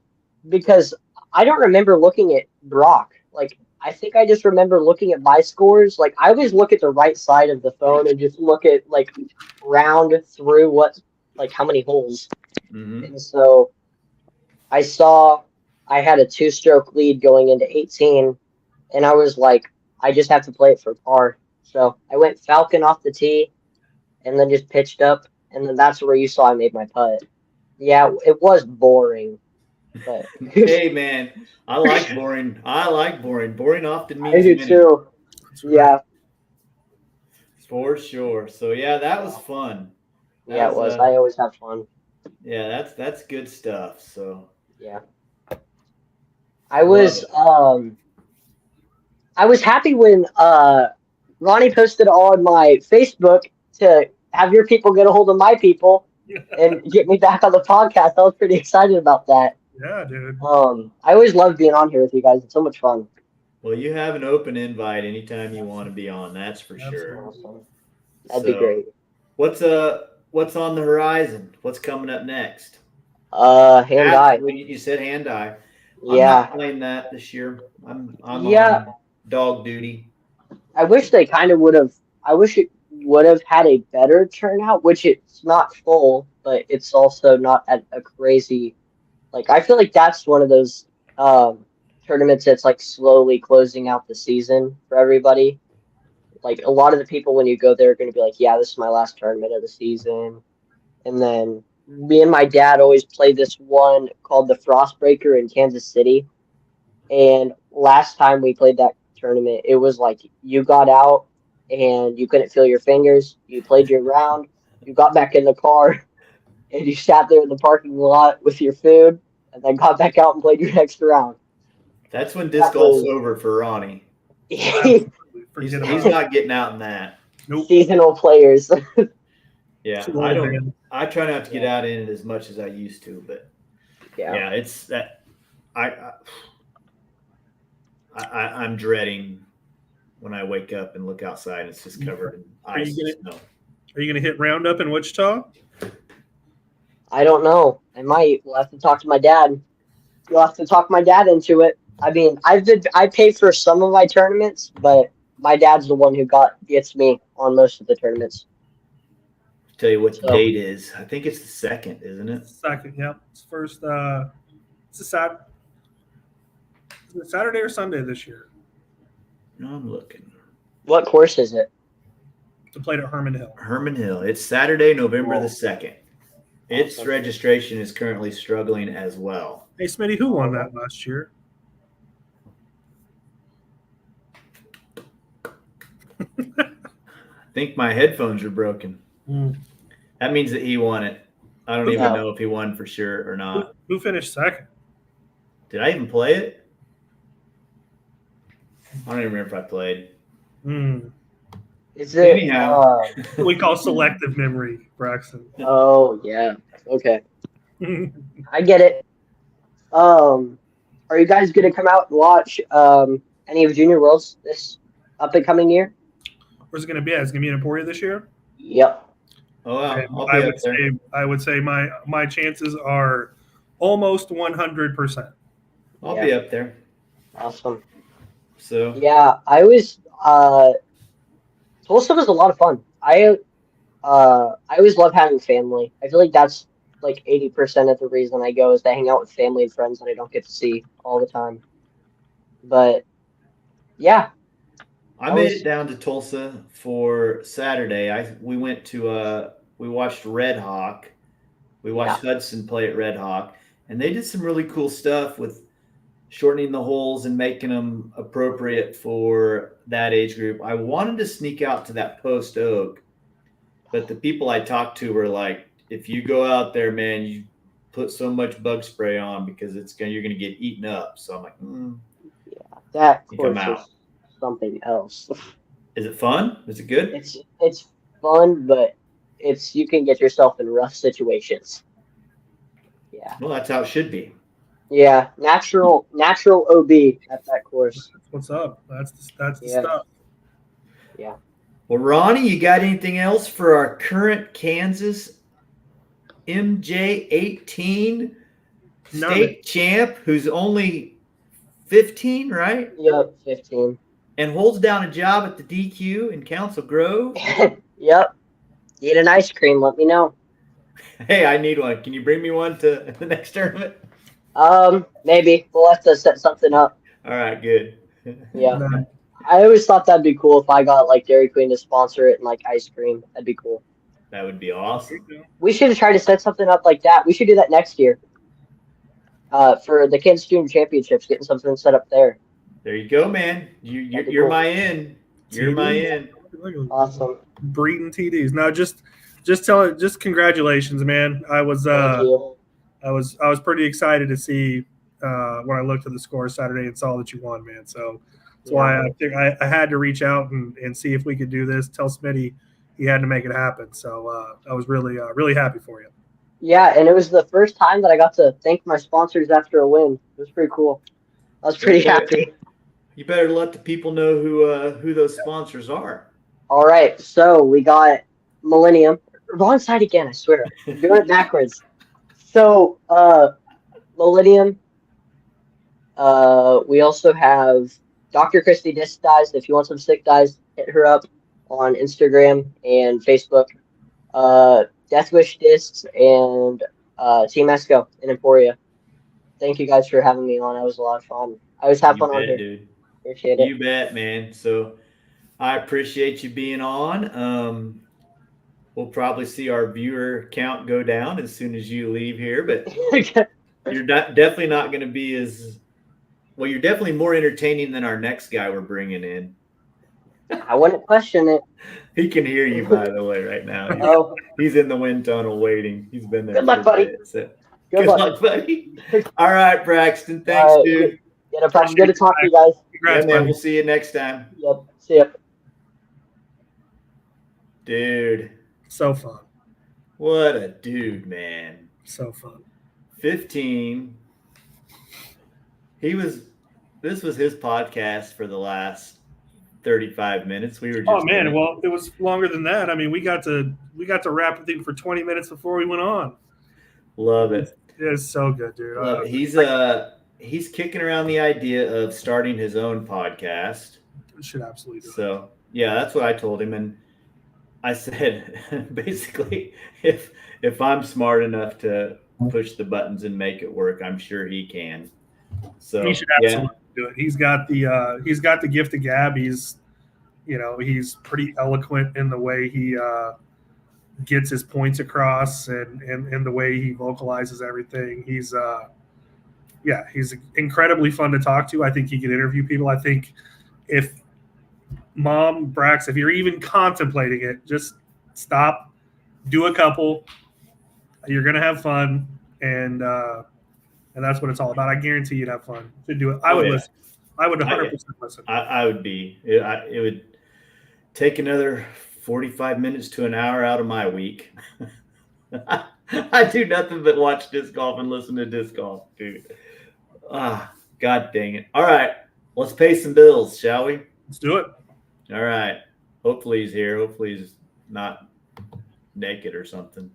Because I don't remember looking at Brock. Like, I think I just remember looking at my scores. Like, I always look at the right side of the phone and just look at, like, round through what, like, how many holes. Mm-hmm. And so I saw I had a 2-stroke lead going into 18, and I was like, I just have to play it for par. So I went Falcon off the tee and then just pitched up, and then that's where you saw I made my putt. Yeah, it was boring, but Hey man, I like boring. I like boring. Boring often I means do winning. too. That's right. Yeah, For sure. So yeah, that was fun. yeah, That it was was. I always have fun. yeah, that's good stuff. So Yeah, I love was it. I was happy when Ronnie posted on my Facebook to have your people get a hold of my people and get me back on the podcast. I was pretty excited about that. Yeah, dude. I always love being on here with you guys. It's so much fun. Well, you have an open invite anytime you want to be on. That's for sure. Awesome. That'd be So great. what's on the horizon? What's coming up next? Hand eye. Absolutely, you said hand eye. I'm Yeah. not playing that this year. I'm Yeah. on dog duty. I wish they kind of would have. I wish it would have had a better turnout, which it's not full, but it's also not at a crazy. Like I feel like that's one of those tournaments that's like slowly closing out the season for everybody. Like a lot of the people when you go there are going to be like, yeah, this is my last tournament of the season. And then me and my dad always play this one called the Frostbreaker in Kansas City. And last time we played that tournament, it was like you got out and you couldn't feel your fingers. You played your round, you got back in the car, and you sat there in the parking lot with your food, and then got back out and played your next round. That's when disc golf's over for Ronnie. Absolutely. He's, Forget he's about it. not getting out in that. Nope. Seasonal players. Yeah, Too I old, don't. man. I try not to get out in it as much as I used to, but yeah, it's that. I'm dreading when I wake up and look outside and it's just covered in Are you ice and snow. Are you going to hit Roundup in Wichita? I don't know. I might. We'll have to talk to my dad. You'll have to talk my dad into it. I mean, I pay for some of my tournaments, but my dad's the one who gets me on most of the tournaments. Tell you what the So- date is. I think it's the 2nd, isn't it? Second, yeah. It's first. It's a is it Saturday or Sunday this year? No, I'm looking. What course is it? To play at Herman Hill. Herman Hill. It's Saturday, November the 2nd. Its Awesome. registration is currently struggling as well. Hey, Smitty, who won that last year? I think my headphones are broken. That means that he won it. I don't even know if he won for sure or not. Who finished second? Did I even play it? I don't even remember if I played. Is it? Anyhow. We call selective memory, Braxton. Oh yeah. Okay. I get it. Are you guys gonna come out and watch any of Junior Worlds this up and coming year? Where's it going to be at? Is it going to be in Emporia this year? Yep. Oh, wow. Okay, I'll be up there. I would say my chances are almost 100%. I'll be up there. Awesome. So Yeah, I was Tulsa was a lot of fun. I always love having family. I feel like that's like 80% of the reason I go is to hang out with family and friends that I don't get to see all the time. But yeah. I made it down to Tulsa for Saturday. We went to we watched Red Hawk. We watched Hudson play at Red Hawk, and they did some really cool stuff with shortening the holes and making them appropriate for that age group. I wanted to sneak out to that Post Oak, but the people I talked to were like, if you go out there, man, you put so much bug spray on because you're gonna get eaten up. So I'm like, that you come course out. is something else. Is it fun? Is it good? It's fun, but you can get yourself in rough situations. Yeah. Well, that's how it should be. Yeah, natural OB at that course. What's up? That's the stuff. Yeah. Well, Ronnie, you got anything else for our current Kansas MJ18 state champ who's only 15, right? Yep, 15. And holds down a job at the DQ in Council Grove? Yep. Need an ice cream, let me know. Hey, I need one. Can you bring me one to the next tournament? Maybe we'll have to set something up. All right, good. Yeah. No, I always thought that'd be cool if I got like Dairy Queen to sponsor it and like ice cream. That'd be cool. That would be awesome. We should have tried to set something up like that. We should do that next year. For the Kansas Junior Championships, getting something set up there. There you go, man. That'd be You're cool. my in. You're my in. Awesome. Breeding TDs. No, just congratulations, man. I was Thank you. I was pretty excited to see when I looked at the score Saturday and saw that you won, man. So that's why I think I had to reach out and see if we could do this. Tell Smitty he had to make it happen. So I was really happy for you. Yeah, and it was the first time that I got to thank my sponsors after a win. It was pretty cool. I was pretty happy. You better let the people know who those sponsors are. All right, so we got Millennium. Wrong side again, I swear. I'm doing it backwards. So, Millennium. We also have Dr. Christy Disc Dyes. If you want some stick dyes, hit her up on Instagram and Facebook. Death Wish Discs and Team Esco in Emporia. Thank you guys for having me on. That was a lot of fun. I always have fun on here. Dude. Appreciate it. You bet, man. So I appreciate you being on. We'll probably see our viewer count go down as soon as you leave here, but you're definitely not going to be as well. You're definitely more entertaining than our next guy we're bringing in. I wouldn't question it. He can hear you, by the way, right now. He's in the wind tunnel waiting. He's been there. Good luck, buddy. So. Good luck, buddy. All right, Braxton. Thanks, right, dude. Yeah, no problem. Good to talk to you guys. Congrats, man. buddy. We'll see you next time. Yep. See ya. Dude. So fun. What a dude, man. So fun. 15. This was his podcast for the last 35 minutes. We were just well, it was longer than that. I mean, we got to rap with him for 20 minutes before we went on. Love it. It's so good, dude. Love it. He's kicking around the idea of starting his own podcast. Should absolutely do it. So yeah, that's what I told him, and I said basically if I'm smart enough to push the buttons and make it work, I'm sure he can. So he should absolutely do it. He's got the gift of gab. He's pretty eloquent in the way he gets his points across and the way he vocalizes everything. He's incredibly fun to talk to. I think he can interview people. I think if Mom, Brax, if you're even contemplating it, just stop, do a couple. You're gonna have fun, and that's what it's all about. I guarantee you'd have fun to do it. I would listen. I would 100% listen. I would be. It would take another 45 minutes to an hour out of my week. I do nothing but watch disc golf and listen to disc golf, dude. God dang it. All right, let's pay some bills, shall we? Let's do it. All right. Hopefully he's here. Hopefully he's not naked or something.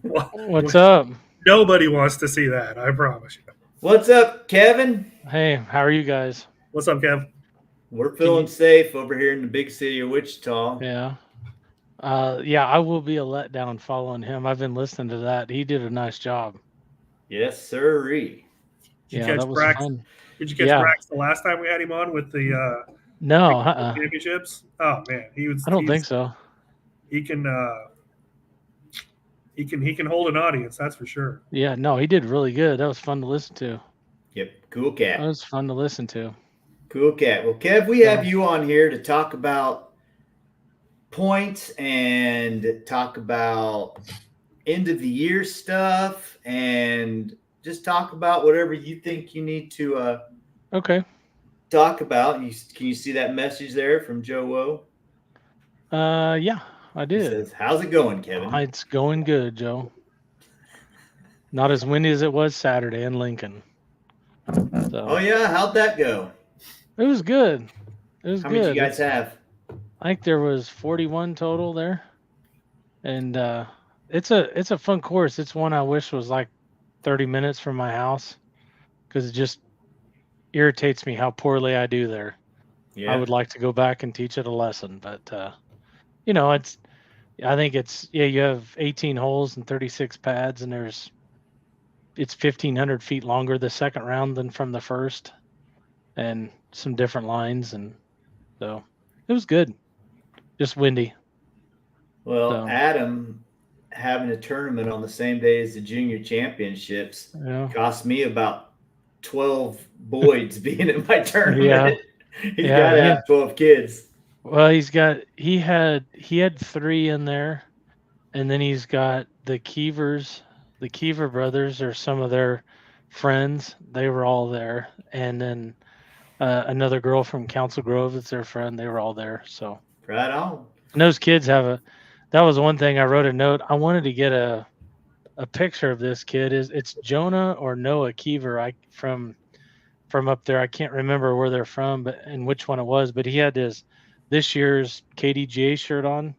What's up? Nobody wants to see that, I promise you. What's up, Kevin? Hey, how are you guys? What's up, Kev? We're feeling safe over here in the big city of Wichita. Yeah. I will be a letdown following him. I've been listening to that. He did a nice job. Yes, sirree. Did you catch Brax? Fun. Did you catch Brax the last time we had him on with the championships? Oh man, I don't think so. He can hold an audience, that's for sure. Yeah, no, he did really good. That was fun to listen to. Yep, cool cat. That was fun to listen to. Cool cat. Well, Kev, we have you on here to talk about points and talk about end of the year stuff and just talk about whatever you think you need to talk about. Can you see that message there from Joe Woe? Yeah, I did. He says, how's it going, Kevin? It's going good, Joe. Not as windy as it was Saturday in Lincoln. So, oh yeah, how'd that go? It was good. How many did you guys have? I think there was 41 total there, and it's a fun course. It's one I wish was like 30 minutes from my house because it just irritates me how poorly I do there. Yeah. I would like to go back and teach it a lesson, but I think you have 18 holes and 36 pads, and it's 1,500 feet longer the second round than from the first, and some different lines, and so it was good. Just windy. Well, So Adam having a tournament on the same day as the junior championships yeah, cost me about 12 boys being in my yeah, tournament. He's got yeah. to have 12 kids. Well, he had 3 in there, and then he's got the Keevers. The Keever brothers are some of their friends. They were all there, and then another girl from Council Grove that's their friend. They were all there. So Right on. and those kids that was one thing I wrote a note. I wanted to get a picture of this kid. It's Jonah or Noah Keever. From up there. I can't remember where they're from, but and which one it was. But he had this year's KDGA shirt on,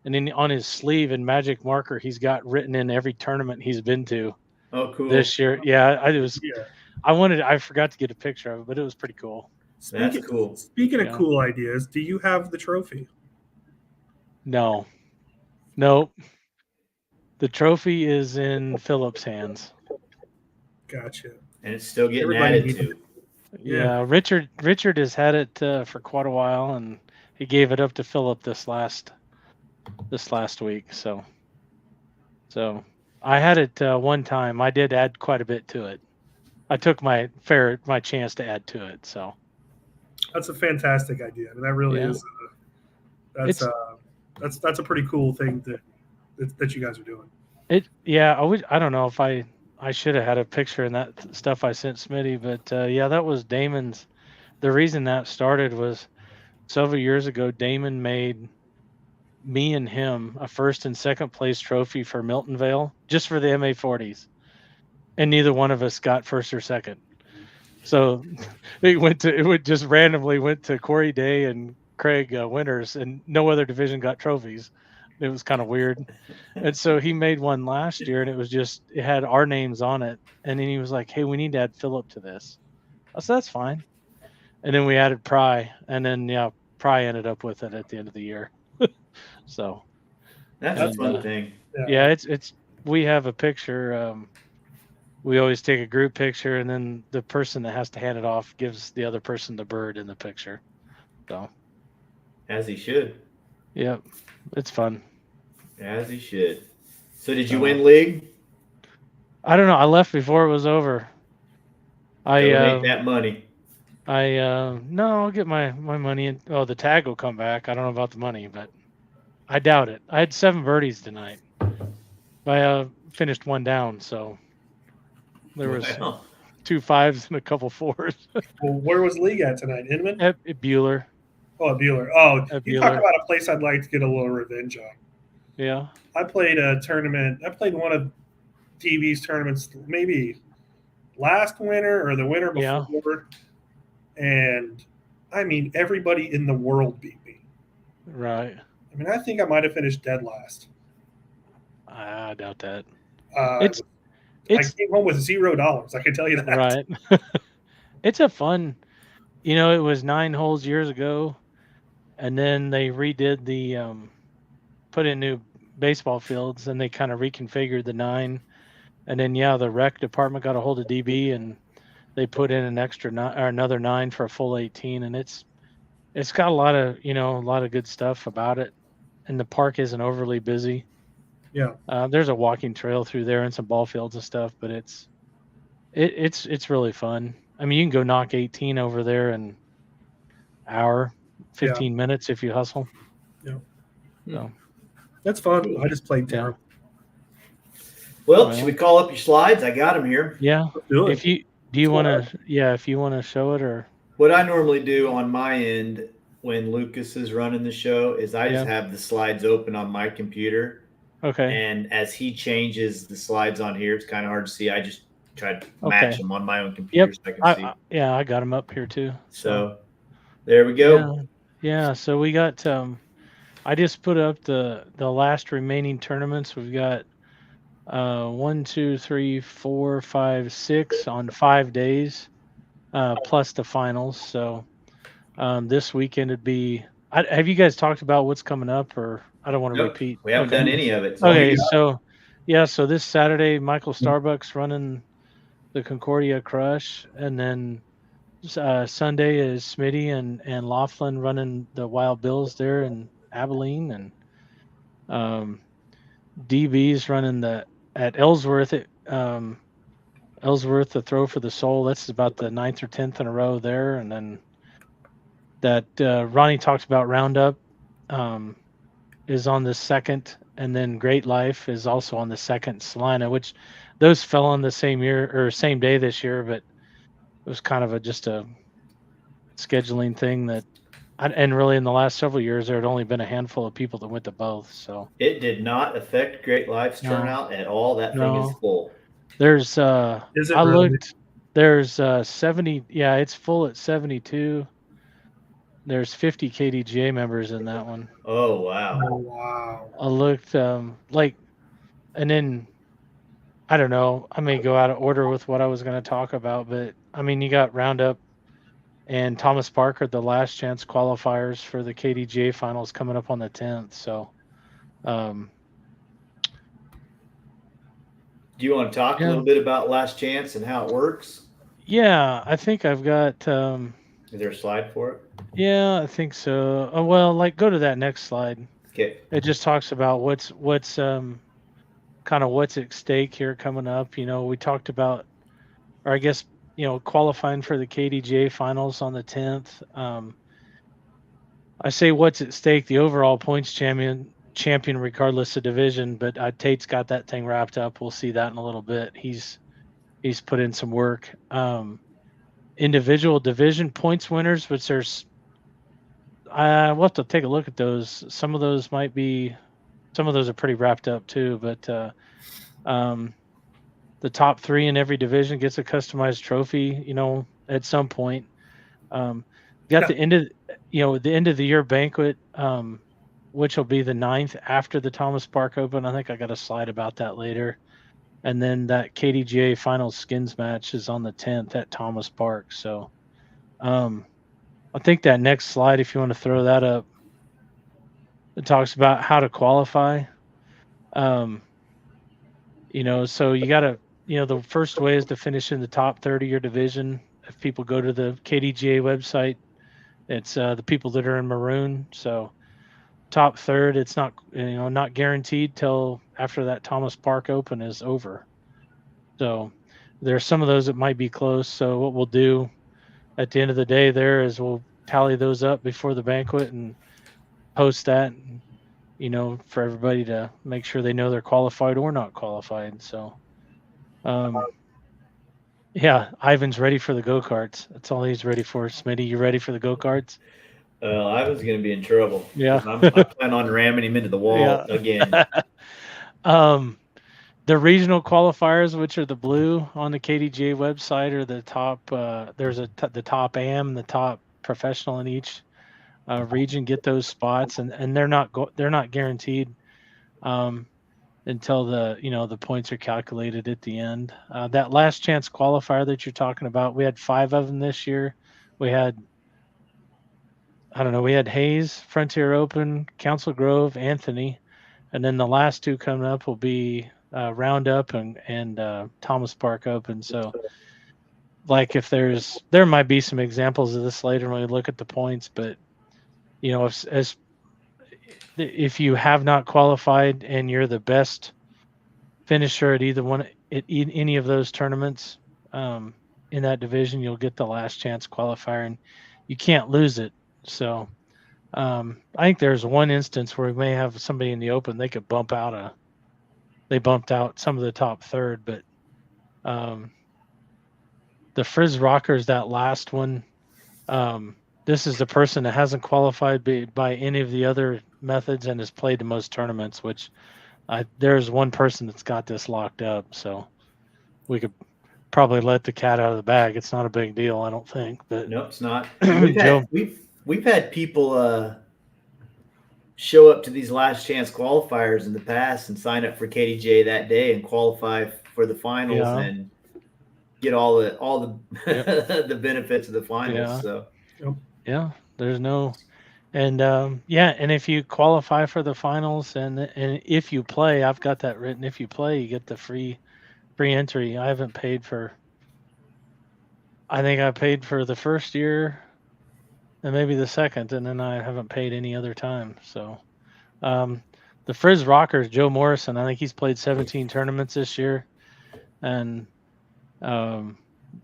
and then on his sleeve in magic marker, he's got written in every tournament he's been to Oh, cool. this year. Yeah, Yeah. I forgot to get a picture of it, but it was pretty cool. That's cool. Speaking of Yeah. cool ideas, do you have the trophy? No, nope. The trophy is in Philip's hands. Gotcha. And it's still getting Everybody added needs to. Yeah, Richard has had it for quite a while, and he gave it up to Philip this last week. So I had it one time. I did add quite a bit to it. I took my chance to add to it. So That's a fantastic idea. I mean, that really Yeah. is. That's a pretty cool thing that you guys are doing. I don't know if I should have had a picture in that stuff I sent Smitty, but that was Damon's. The reason that started was several years ago. Damon made me and him a first and second place trophy for Milton Vale, just for the MA40s, and neither one of us got first or second. So it just randomly went to Corey Day and Craig Winters, and no other division got trophies. It was kind of weird. And so he made one last year, and it had our names on it. And then he was like, "Hey, we need to add Philip to this." I said, "That's fine." And then we added Pry, and then Pry ended up with it at the end of the year. So That's a And, fun thing. yeah, it's we have a picture. We always take a group picture, and then the person that has to hand it off gives the other person the bird in the picture. So As he should. yep, it's fun. As he should. So did you win league? I don't know. I left before it was over. Donate that money. No, I'll get my money in. Oh, the tag will come back. I don't know about the money, but I doubt it. I had 7 birdies tonight. I finished one down, so there was Well, 2 5s and a couple 4s. Well, where was league at tonight? Inman? At Bueller. Oh, at Bueller. Oh, At you talk Bueller. about a place I'd like to get a little revenge on. Yeah. I played a tournament. I played one of TV's tournaments maybe last winter or the winter before. Yeah. And I mean, everybody in the world beat me. Right. I mean, I think I might have finished dead last. I doubt that. I It's came home with $0. I can tell you that. right. It's a fun. It was 9 holes years ago, and then they redid put in new baseball fields, and they kind of reconfigured the 9, and then the rec department got a hold of DB, and they put in an extra 9 or another 9 for a full 18, and it's got a lot of good stuff about it, and the park isn't overly busy. Yeah. There's a walking trail through there and some ball fields and stuff, but it's really fun. I mean, you can go knock 18 over there in hour, 15 minutes if you hustle. Yeah. So That's fun. I just played terrible. Well, should we call up your slides? I got them here. Yeah. Let's do it. If you want to show it, or What I normally do on my end when Lucas is running the show is I just Yeah. have the slides open on my computer. okay. And as he changes the slides on here, it's kind of hard to see. I just try to match them on my own computer so I can see. I got them up here too. So there we go. Yeah. So we got I just put up the last remaining tournaments. We've got 1, 2, 3, 4, 5, 6 on 5 days, plus the finals. So this weekend would be have you guys talked about what's coming up, or I don't want to Nope, repeat? we haven't Okay. done any of it. So Okay, so yeah, so this Saturday, Michael Starbucks running the Concordia Crush, and then Sunday is Smitty and Laughlin running the Wild Bills there in Abilene, and DB's running at Ellsworth. Ellsworth, the Throw for the Soul. That's about the 9th or 10th in a row there, and then that Ronnie talked about Roundup is on the 2nd, and then Great Life is also on the 2nd. Salina, which those fell on the same year or same day this year, but it was kind of just a scheduling thing that, and really in the last several years there had only been a handful of people that went to both. So it did not affect Great Life's No. turnout at all. That thing is No. full. There's Is it I really? looked. There's 70. Yeah, it's full at 72. There's 50 KDGA members in that one. Oh wow. Oh, wow. I looked like, and then I don't know. I may go out of order with what I was going to talk about, but I mean, you got Roundup and Thomas Parker, the last chance qualifiers for the KDGA finals coming up on the 10th. So, Do you want to talk a Yeah. little bit about Last Chance and how it works? yeah, I think I've got. Is there a slide for it? Yeah, I think so. Well, like go to that next slide. Okay. It just talks about what's kind of what's at stake here coming up. You know, we talked about, or I guess, qualifying for the KDGA finals on the 10th. I say what's at stake, the overall points champion regardless of division, but Tate's got that thing wrapped up. We'll see that in a little bit. He's put in some work. Individual division points winners, which there's we'll have to take a look at those. Some of those are pretty wrapped up too, but the top 3 in every division gets a customized trophy, at some point. Got the end of the year banquet, which will be the 9th after the Thomas Park Open. I think I got a slide about that later. And then that KDGA Finals Skins match is on the 10th at Thomas Park. So I think that next slide, if you want to throw that up, it talks about how to qualify. So you got to, the first way is to finish in the top 30 of your division. If people go to the KDGA website, it's the people that are in maroon. So top third, it's not, not guaranteed till after that Thomas Park Open is over. So there are some of those that might be close. So what we'll do at the end of the day there is we'll tally those up before the banquet and post that, for everybody to make sure they know they're qualified or not qualified. So, yeah, Ivan's ready for the go-karts. That's all he's ready for. Smitty, you ready for the go-karts? I was going to be in trouble. Yeah. I plan on ramming him into the wall again. The regional qualifiers, which are the blue on the KDGA website, are the top. There's the top AM, the top professional in each region get those spots, and they're not guaranteed until the points are calculated at the end. That last chance qualifier that you're talking about, we had 5 of them this year. We had Hayes, Frontier Open, Council Grove, Anthony, and then the last 2 coming up will be Roundup and Thomas Park Open. So, like, there might be some examples of this later when we look at the points, but if you have not qualified and you're the best finisher at any of those tournaments in that division, you'll get the last chance qualifier, and you can't lose it. So I think there's one instance where we may have somebody in the Open, they could bumped out some of the top third, but the Frizz Rockers, that last one, this is the person that hasn't qualified by any of the other methods and has played the most tournaments, which there's one person that's got this locked up. So we could probably let the cat out of the bag. It's not a big deal, I don't think. But no, it's not. Joe, We've had people show up to these last chance qualifiers in the past and sign up for KDJ that day and qualify for the finals and get all the the benefits of the finals. Yeah. So yeah, there's no, And yeah, and if you qualify for the finals, and if you play, I've got that written. If you play, you get the free entry. I haven't paid for. I think I paid for the first year, and maybe the second, and then I haven't paid any other time. So, the Frizz Rockers, Joe Morrison. I think he's played 17 tournaments this year, and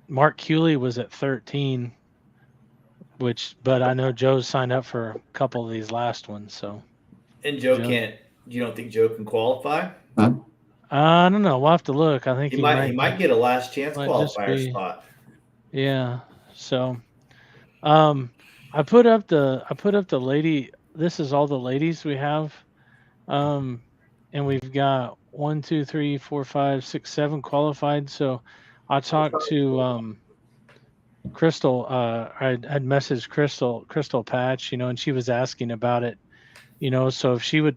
Mark Cooley was at 13. But I know Joe's signed up for a couple of these last ones. So. And Joe Joe. can't. You don't think Joe can qualify? I don't know. We'll have to look. I think He might get a last chance might just qualifier be, spot. yeah. So, I put up the lady. This is all the ladies we have, and we've got 1, 2, 3, 4, 5, 6, 7 qualified. So, I talked to Crystal. I'd messaged Crystal Patch, and she was asking about it. So if she would,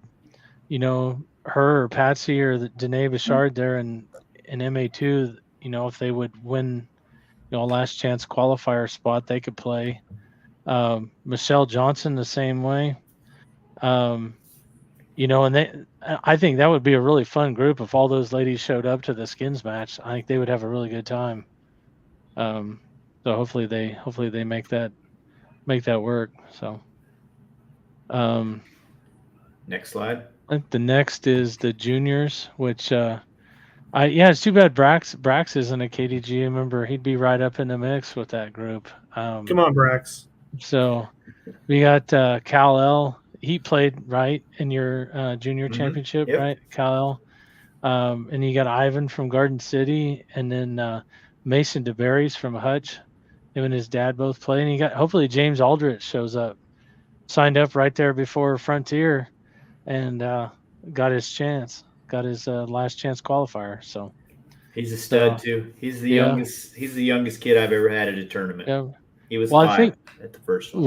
her or Patsy or Danae Bouchard there in MA2, if they would win, a last chance qualifier spot, they could play. Michelle Johnson the same way. And I think that would be a really fun group if all those ladies showed up to the skins match. I think they would have a really good time. So hopefully they make that work. So, Next slide. I think the next is the juniors, which it's too bad Brax isn't a KDGA member. He'd be right up in the mix with that group. Come on, Brax. So we got Cal L. He played right in your junior championship, Yep. right, Cal L. And you got Ivan from Garden City, and then Mason DeBerry's from Hutch. Him and his dad both play, and you got hopefully James Aldrich shows up, signed up right there before Frontier, and got his chance. Got his last chance qualifier. So he's a stud too. He's the youngest. He's the youngest kid I've ever had at a tournament. Yeah. He was 5 I think at the first one.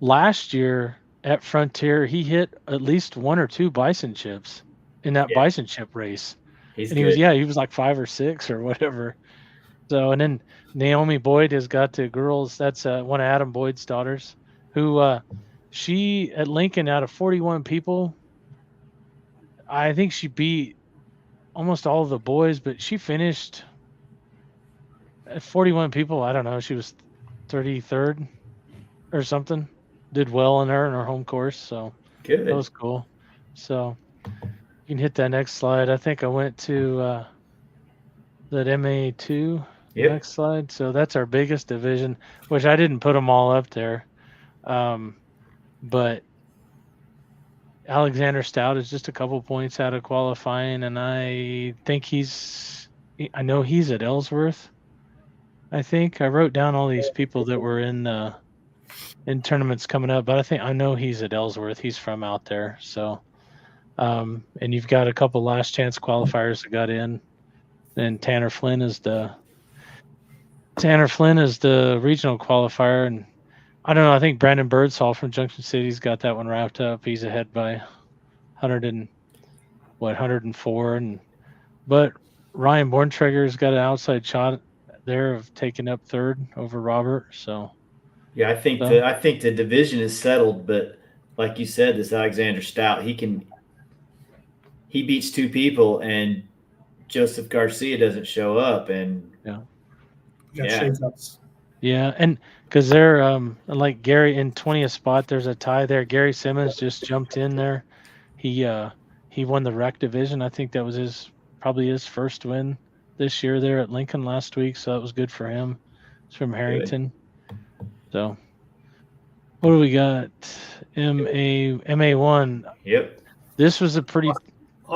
Last year at Frontier, he hit at least 1 or 2 bison chips in that bison chip race. He's and good. he was like 5 or 6 or whatever. So, and then Naomi Boyd has got the girls. That's one of Adam Boyd's daughters, who she at Lincoln, out of 41 people, I think she beat almost all of the boys, but she finished at 41 people. I don't know. She was 33rd or something. Did well in her home course. So good. That was cool. So you can hit that next slide. I think I went to that MA2 next slide. So that's our biggest division, which I didn't put them all up there. But Alexander Stout is just a couple points out of qualifying, and I think I know he's at Ellsworth. I think I wrote down all these people that were in tournaments coming up, but I know he's at Ellsworth. He's from out there. So, and you've got a couple last chance qualifiers that got in, and Tanner Flynn is the regional qualifier, and I don't know. I think Brandon Birdsall from Junction City's got that one wrapped up. He's ahead by 104, but Ryan Borntrager's got an outside shot there of taking up 3rd over Robert. So yeah, I think the division is settled, but like you said, this Alexander Stout, he beats 2 people, and Joseph Garcia doesn't show up, and yeah, and because they're like Gary in 20th spot, there's a tie there. Gary Simmons just jumped in there. He won the rec division. I think that was probably his first win this year there at Lincoln last week, so that was good for him. It's from Harrington. Good. So what do we got? MA1. Yep. This was a pretty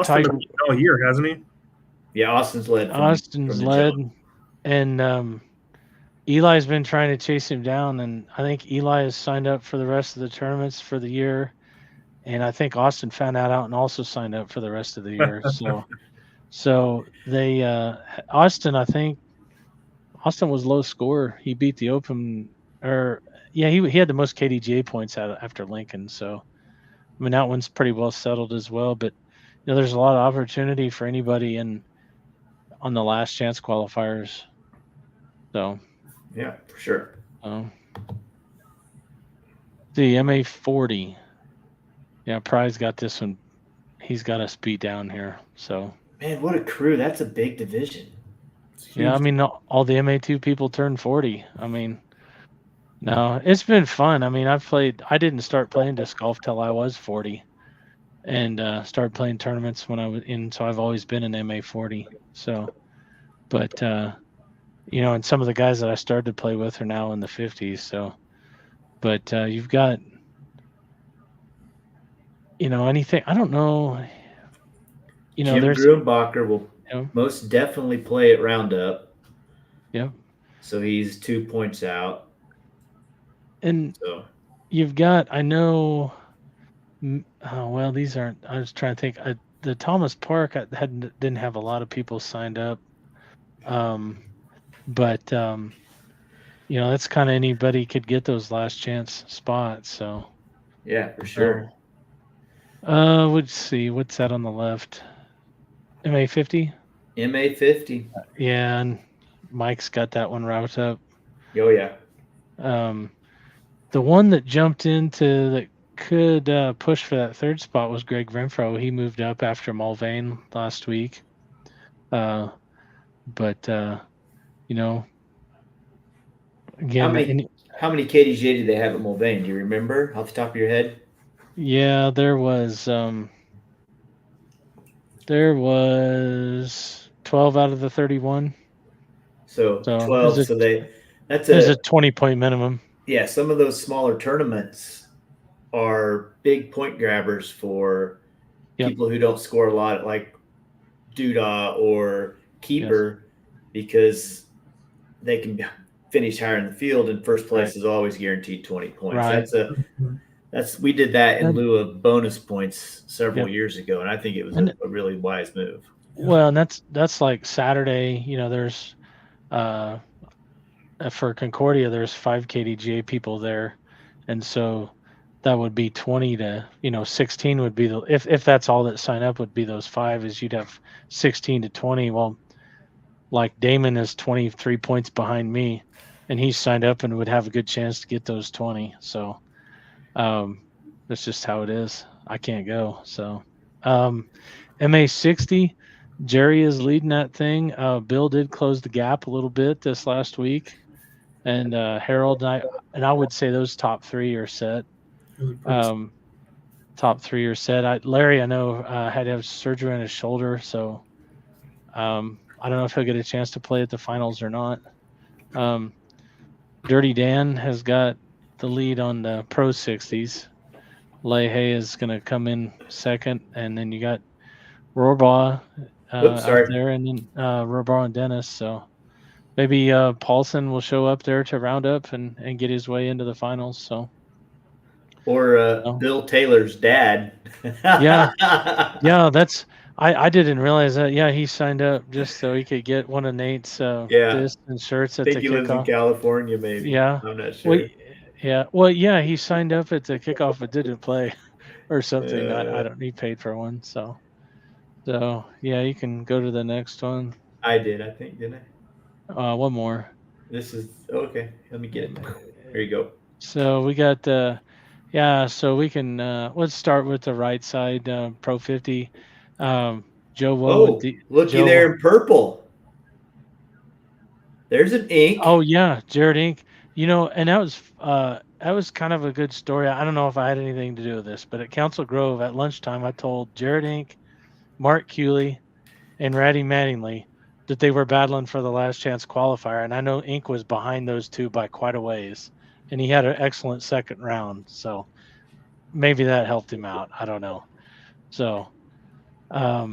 tight all year, hasn't he? Yeah, Austin's led. And Eli's been trying to chase him down, and I think Eli has signed up for the rest of the tournaments for the year. And I think Austin found that out and also signed up for the rest of the year. So they Austin was low score. He beat the Open, he had the most KDGA points after Lincoln. So I mean, that one's pretty well settled as well. But there's a lot of opportunity for anybody on the last chance qualifiers. So yeah, for sure. The MA40. Yeah, Prize got this one. He's got us beat down here. So Man, what a crew. That's a big division. yeah, I mean, all the MA2 people turned 40. I mean, no, it's been fun. I mean, I didn't start playing disc golf till I was 40 and started playing tournaments when I was in. So I've always been an MA40. So, but, and some of the guys that I started to play with are now in the 50s. So, but you've got, anything, I don't know, Jim there's, Gruenbacher will most definitely play at Roundup. Yeah. So he's 2 points out. And you've got, I know, these aren't, I was trying to think, the Thomas Park didn't have a lot of people signed up. But, that's kind of anybody could get those last chance spots. So, yeah, for sure. Let's see, what's that on the left? MA50? MA50. Yeah, and Mike's got that one wrapped up. Oh, yeah. The one that jumped into that could push for that third spot was Greg Renfro. He moved up after Mulvane last week. But, again, how many KDGA did they have at Mulvane? Do you remember off the top of your head? Yeah, there was 12 out of the 31. So 12. There's a 20-point minimum. Yeah, some of those smaller tournaments are big point grabbers for people who don't score a lot, like Doodah or Keeper, because they can finish higher in the field, and first place is always guaranteed 20 points. Right. We did that in lieu of bonus points several years ago, and I think it was a really wise move. Well, and that's like Saturday. There's for Concordia, there's 5 KDGA people there, and so that would be 20 to 16 would be the if that's all that sign up would be those 5 is you'd have 16 to 20. Well, like Damon is 23 points behind me, and he's signed up and would have a good chance to get those 20. So that's just how it is. I can't go. So MA60, Jerry is leading that thing. Bill did close the gap a little bit this last week, and Harold and I would say those top 3 are set. Top 3 are set. Larry, I know, had to have surgery on his shoulder, so I don't know if he'll get a chance to play at the finals or not. Dirty Dan has got the lead on the Pro 60s. Leahy is going to come in second, and then you got Rohrbaugh out there, and then Rohrbaugh and Dennis. So maybe Paulson will show up there to round up and get his way into the finals. So, or Bill Taylor's dad. yeah, that's I didn't realize that. Yeah, he signed up just so he could get one of Nate's discs and shirts at the kickoff. I think he lives in California, maybe. Yeah, I'm not sure. Well, he signed up at the kickoff but didn't play or something. I don't. He paid for one, so yeah, you can go to the next one. I did, I think, didn't I? One more. This is okay. Let me get it. Here you go. So we got so we can let's start with the right side. Pro 50. Joe Woe. Looky there in purple. There's an ink. Oh yeah, Jared Ink. And that was kind of a good story. I don't know if I had anything to do with this, but at Council Grove at lunchtime, I told Jared Ink, Mark Cooley, and Ratty Mattingly that they were battling for the last chance qualifier, and I know Ink was behind those two by quite a ways, and he had an excellent second round, so maybe that helped him out. I don't know. So, but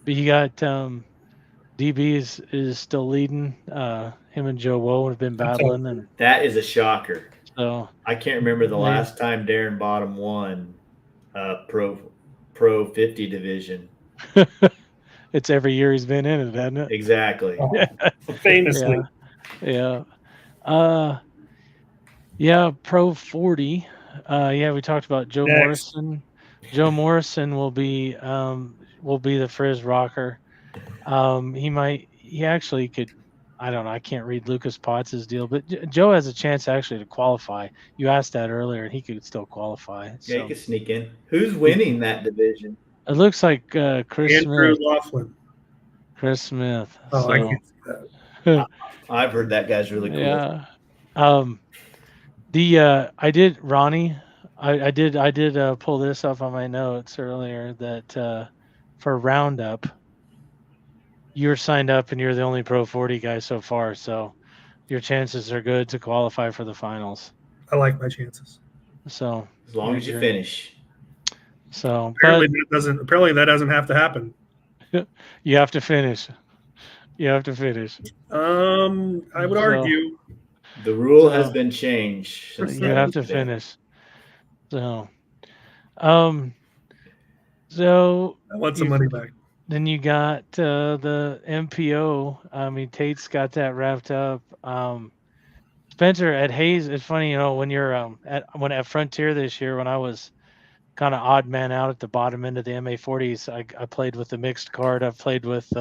you got DB is still leading. Him and Joe Woe have been battling, and that is a shocker. So I can't remember the last time Darren Bottom won Pro 50 division. It's every year he's been in it, hasn't it? Exactly. Famously. Yeah. Pro 40. We talked about Joe Morrison. Joe Morrison will be the Frizz rocker. He actually could I don't know. I can't read Lucas Potts' deal, but Joe has a chance actually to qualify. You asked that earlier, and he could still qualify. Yeah, So you can sneak in. Who's winning that division? it looks like Chris Andrew Smith. Laughlin. Chris Smith. Oh, I So can't see that. I've heard that guy's really cool. yeah. I did Ronnie. I did pull this up on my notes earlier that for Roundup, you're signed up and you're the only Pro 40 guy so far. So your chances are good to qualify for the finals. I like my chances. So As long as you finish. So Apparently that doesn't have to happen. You have to finish. You have to finish. I would argue the rule has been changed. You have to finish. So I want some money back. Then you got the MPO. I mean, Tate's got that wrapped up. Spencer at Hayes. It's funny, when you're at Frontier this year, when I was kind of odd man out at the bottom end of the MA40s, I played with the mixed card. I've played with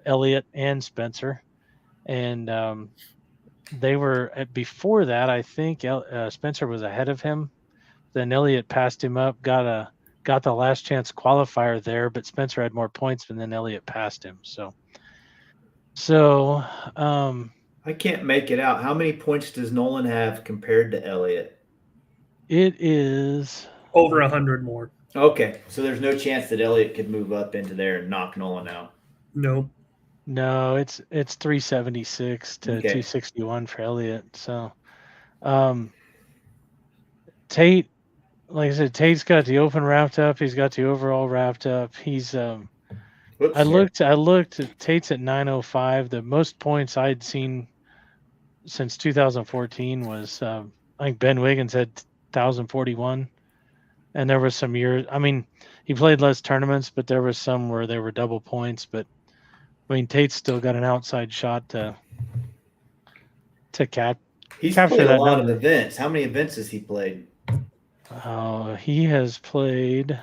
Elliott and Spencer, and they were before that. I think Spencer was ahead of him. Then Elliott passed him up, got the last chance qualifier there, but Spencer had more points, and then Elliott passed him. So I can't make it out. How many points does Nolan have compared to Elliott? It is over 100 more. Okay, so there's no chance that Elliott could move up into there and knock Nolan out. No, it's 376 to 261 for Elliott. So Tate, like I said, Tate's got the open wrapped up. He's got the overall wrapped up. He's I looked at Tate's at 905. The most points I'd seen since 2014 was I think Ben Wiggins had 1,041, and there was some years. I mean, he played less tournaments, but there was some where they were double points. But I mean, Tate's still got an outside shot to capture played that a lot number. of events. How many events has he played? He has played.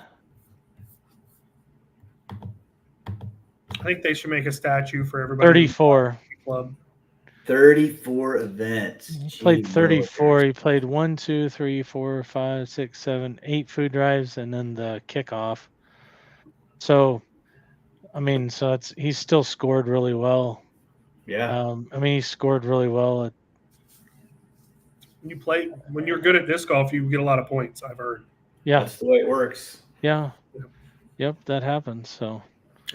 I think they should make a statue for everybody. 34. Club. 34 events. He played 34. He played 1, 2, 3, 4, 5, 6, 7, 8 food drives, and then the kickoff. So, I mean, he's still scored really well. Yeah. I mean, he scored really well. When you're good at disc golf, you get a lot of points, I've heard. Yeah. That's the way it works. Yeah. Yep, that happens. So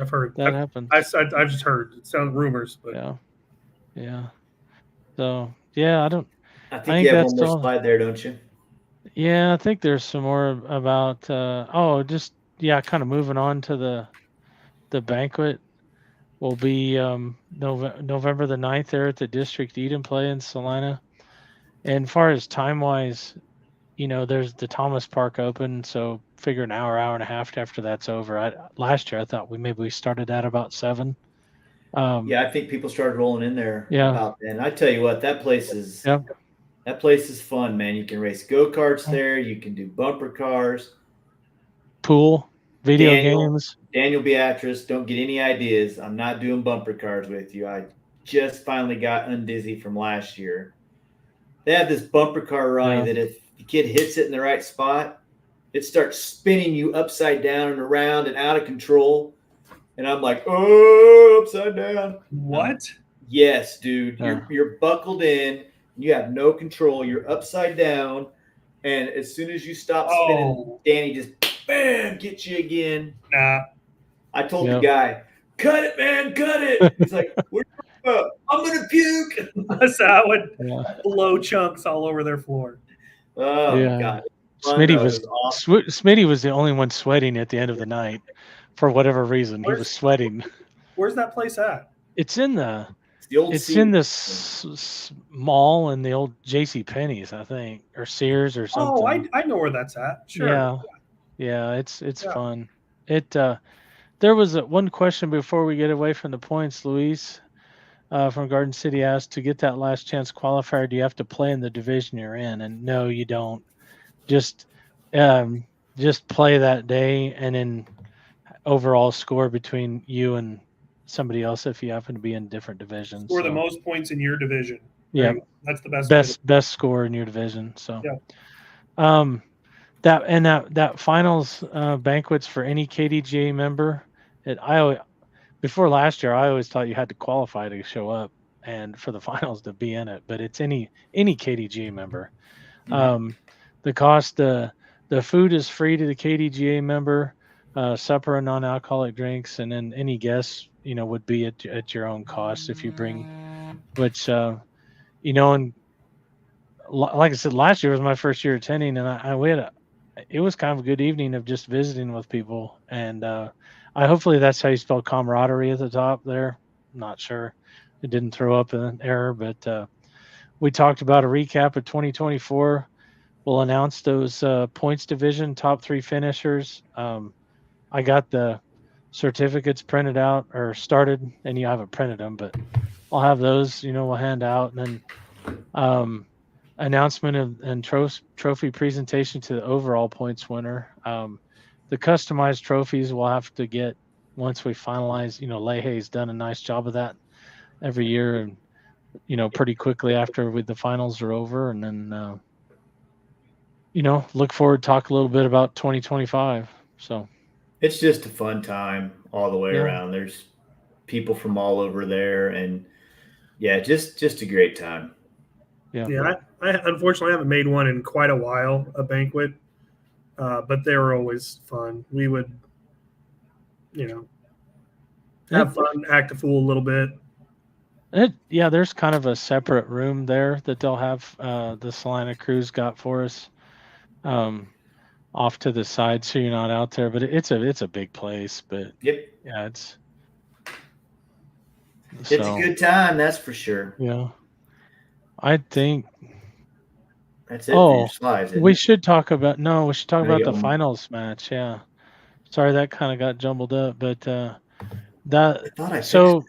I've heard that happens. I've just heard. It sounds rumors, but yeah. So I think you have one more slide there, don't you? Yeah, I think there's some more about kind of moving on to the banquet. Will be November the 9th there at the District Eat and Play in Salina. And as far as time wise, there's the Thomas Park Open, so figure an hour and a half after that's over. Last year I thought we started at about 7. I think people started rolling in there about then. I tell you what, that place is fun, man. You can race go-karts there. You can do bumper cars. Pool, video games. Daniel Beatrice, don't get any ideas. I'm not doing bumper cars with you. I just finally got undizzy from last year. They have this bumper car, Ronnie, that if the kid hits it in the right spot, it starts spinning you upside down and around and out of control. And I'm like, oh, upside down. What? Yes, dude. You're buckled in. You have no control. You're upside down. And as soon as you stop spinning, Danny just, bam, gets you again. Nah. I told the guy, cut it, man, cut it. He's like, I'm going to puke. So I would blow chunks all over their floor. Oh, God. Smitty was the only one sweating at the end of the night for whatever reason. He was sweating. Where's that place at? It's in the old in this mall in the old J.C. Penney's, I think, or Sears or something. Oh, I know where that's at. Sure. Yeah, it's fun. There was one question before we get away from the points. Luis from Garden City asked, to get that last chance qualifier, do you have to play in the division you're in? And no, you don't. Just play that day, and then overall score between you and somebody else if you happen to be in different divisions. Score the So, most points in your division. yeah, That's the best. way to- best score in your division. So, Yeah. that finals banquets for any KDGA member. Before last year, I always thought you had to qualify to show up and for the finals to be in it, but it's any KDGA member. The cost, the food is free to the KDGA member, supper and non-alcoholic drinks, and then any guests, would be at your own cost if you bring, which, and like I said, last year was my first year attending, and it was kind of a good evening of just visiting with people, and hopefully that's how you spell camaraderie at the top there. I'm not sure, it didn't throw up an error, but we talked about a recap of 2024. We'll announce those points division top 3 finishers. I got the certificates printed out or started, and you haven't printed them, but I'll have those. We'll hand out, and then announcement and trophy presentation to the overall points winner. The customized trophies we'll have to get once we finalize. Leahy's done a nice job of that every year, and pretty quickly after the finals are over, and then look forward to talk a little bit about 2025. So It's just a fun time all the way Yeah. around. There's people from all over there, and yeah, just a great time. Yeah, I unfortunately haven't made one in quite a while, a banquet, but they were always fun. We would, have fun, act a fool a little bit. There's kind of a separate room there that they'll have the Salina Cruise got for us off to the side, so you're not out there. But it's a big place. But Yep, yeah, it's a good time, that's for sure. Yeah, I think. That's it for your slides. We should talk about you the go. finals match. Yeah, sorry that kind of got jumbled up, but I thought I so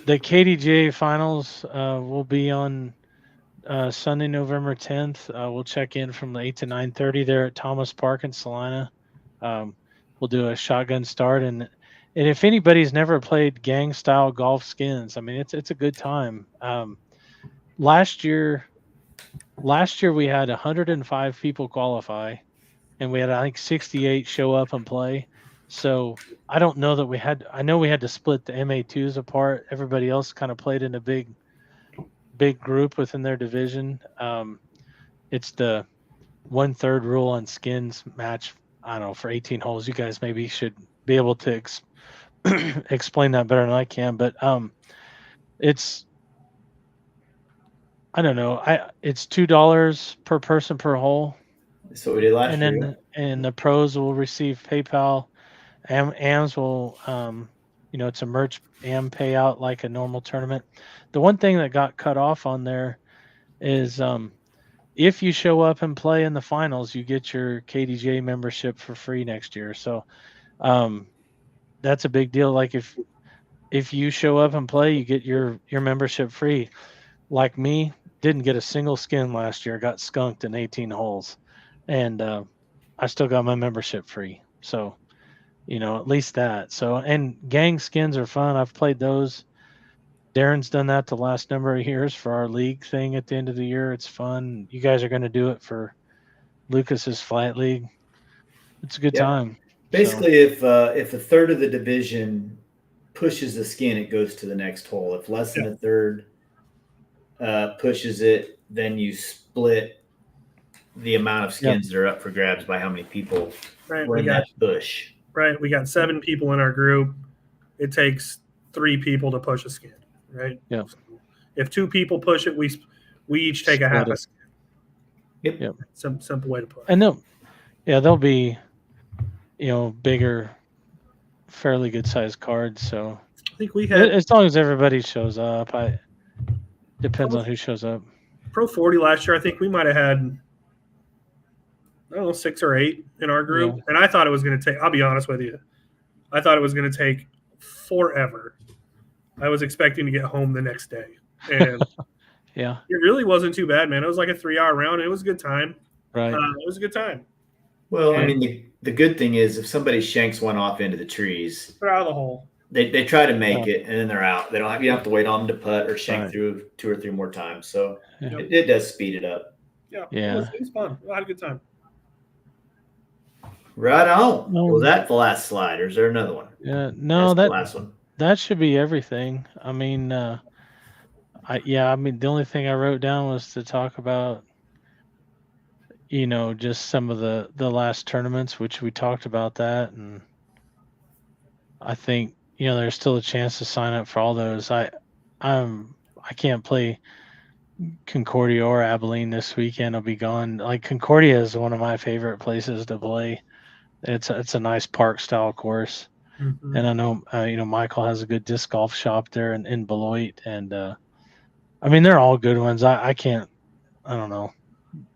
the KDGA finals will be on Sunday, November 10th. We'll check in from the 8 to 9:30 there at Thomas Park in Salina. We'll do a shotgun start, and if anybody's never played gang style golf skins, I mean it's a good time. Last year we had 105 people qualify, and we had I think 68 show up and play. So I don't know that I know we had to split the MA2s apart. Everybody else kind of played in a big group within their division. It's the 1/3 rule on skins match. I don't know, for 18 holes. You guys maybe should be able to explain that better than I can. But it's, I don't know. It's $2 per person per hole. That's what we did last year. And the pros will receive PayPal. AMs will, it's a merch AM payout like a normal tournament. The one thing that got cut off on there is if you show up and play in the finals, you get your KDJ membership for free next year. So that's a big deal. Like if you show up and play, you get your membership free. Like me, didn't get a single skin last year, got skunked in 18 holes, and I still got my membership free. So at least that. So, and gang skins are fun. I've played those. Darren's done that the last number of years for our league thing at the end of the year. It's fun. You guys are going to do it for Lucas's flight league. It's a good time. Basically, if a third of the division pushes the skin, it goes to the next hole. If less than a third pushes it, then you split the amount of skins that are up for grabs by how many people were in that bush. Right. We got 7 people in our group. It takes 3 people to push a skin. Right. Yeah. So if 2 people push it, we each take a half a skin. Yep. Some simple way to put it. And they'll be, bigger, fairly good sized cards. So I think we had, as long as everybody shows up, depends on who shows up. Pro 40 last year, I think we might have had, I don't know, 6 or 8 in our group. Yeah. And I thought it was going to take, I'll be honest with you, I thought it was going to take forever. I was expecting to get home the next day. And yeah, it really wasn't too bad, man. It was like a 3-hour round. It was a good time. Right. It was a good time. Well, I mean, the good thing is if somebody shanks one off into the trees, they're out of the hole. They try to make it, and then they're out. You don't have to wait on them to putt or shank Right. through 2 or 3 more times. So Yeah. it does speed it up. Yeah. Yeah. It was fun. I had a good time. Right on. Was that the last slide, or is there another one? Yeah. No, That's the last one. that should be everything. I mean, the only thing I wrote down was to talk about, just some of the last tournaments, which we talked about that, and I think there's still a chance to sign up for all those. I can't play Concordia or Abilene this weekend. I'll be gone. Like Concordia is one of my favorite places to play. It's a nice park style course, Mm-hmm. and I know Michael has a good disc golf shop there in Beloit, and they're all good ones. I don't know.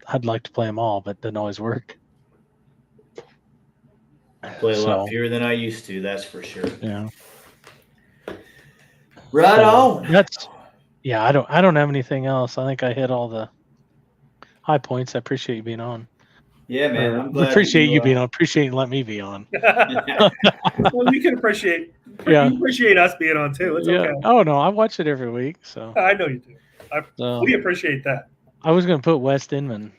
I'd like to play them all, but it doesn't always work. I play a lot fewer than I used to. That's for sure. Yeah. Right on. I don't have anything else. I think I hit all the high points. I appreciate you being on. Yeah, man. I'm glad appreciate you being on. Appreciate you letting me be on. Well, we can appreciate. Yeah. You appreciate us being on too. It's okay. Oh no, I watch it every week. So I know you do. We appreciate that. I was going to put West Inman,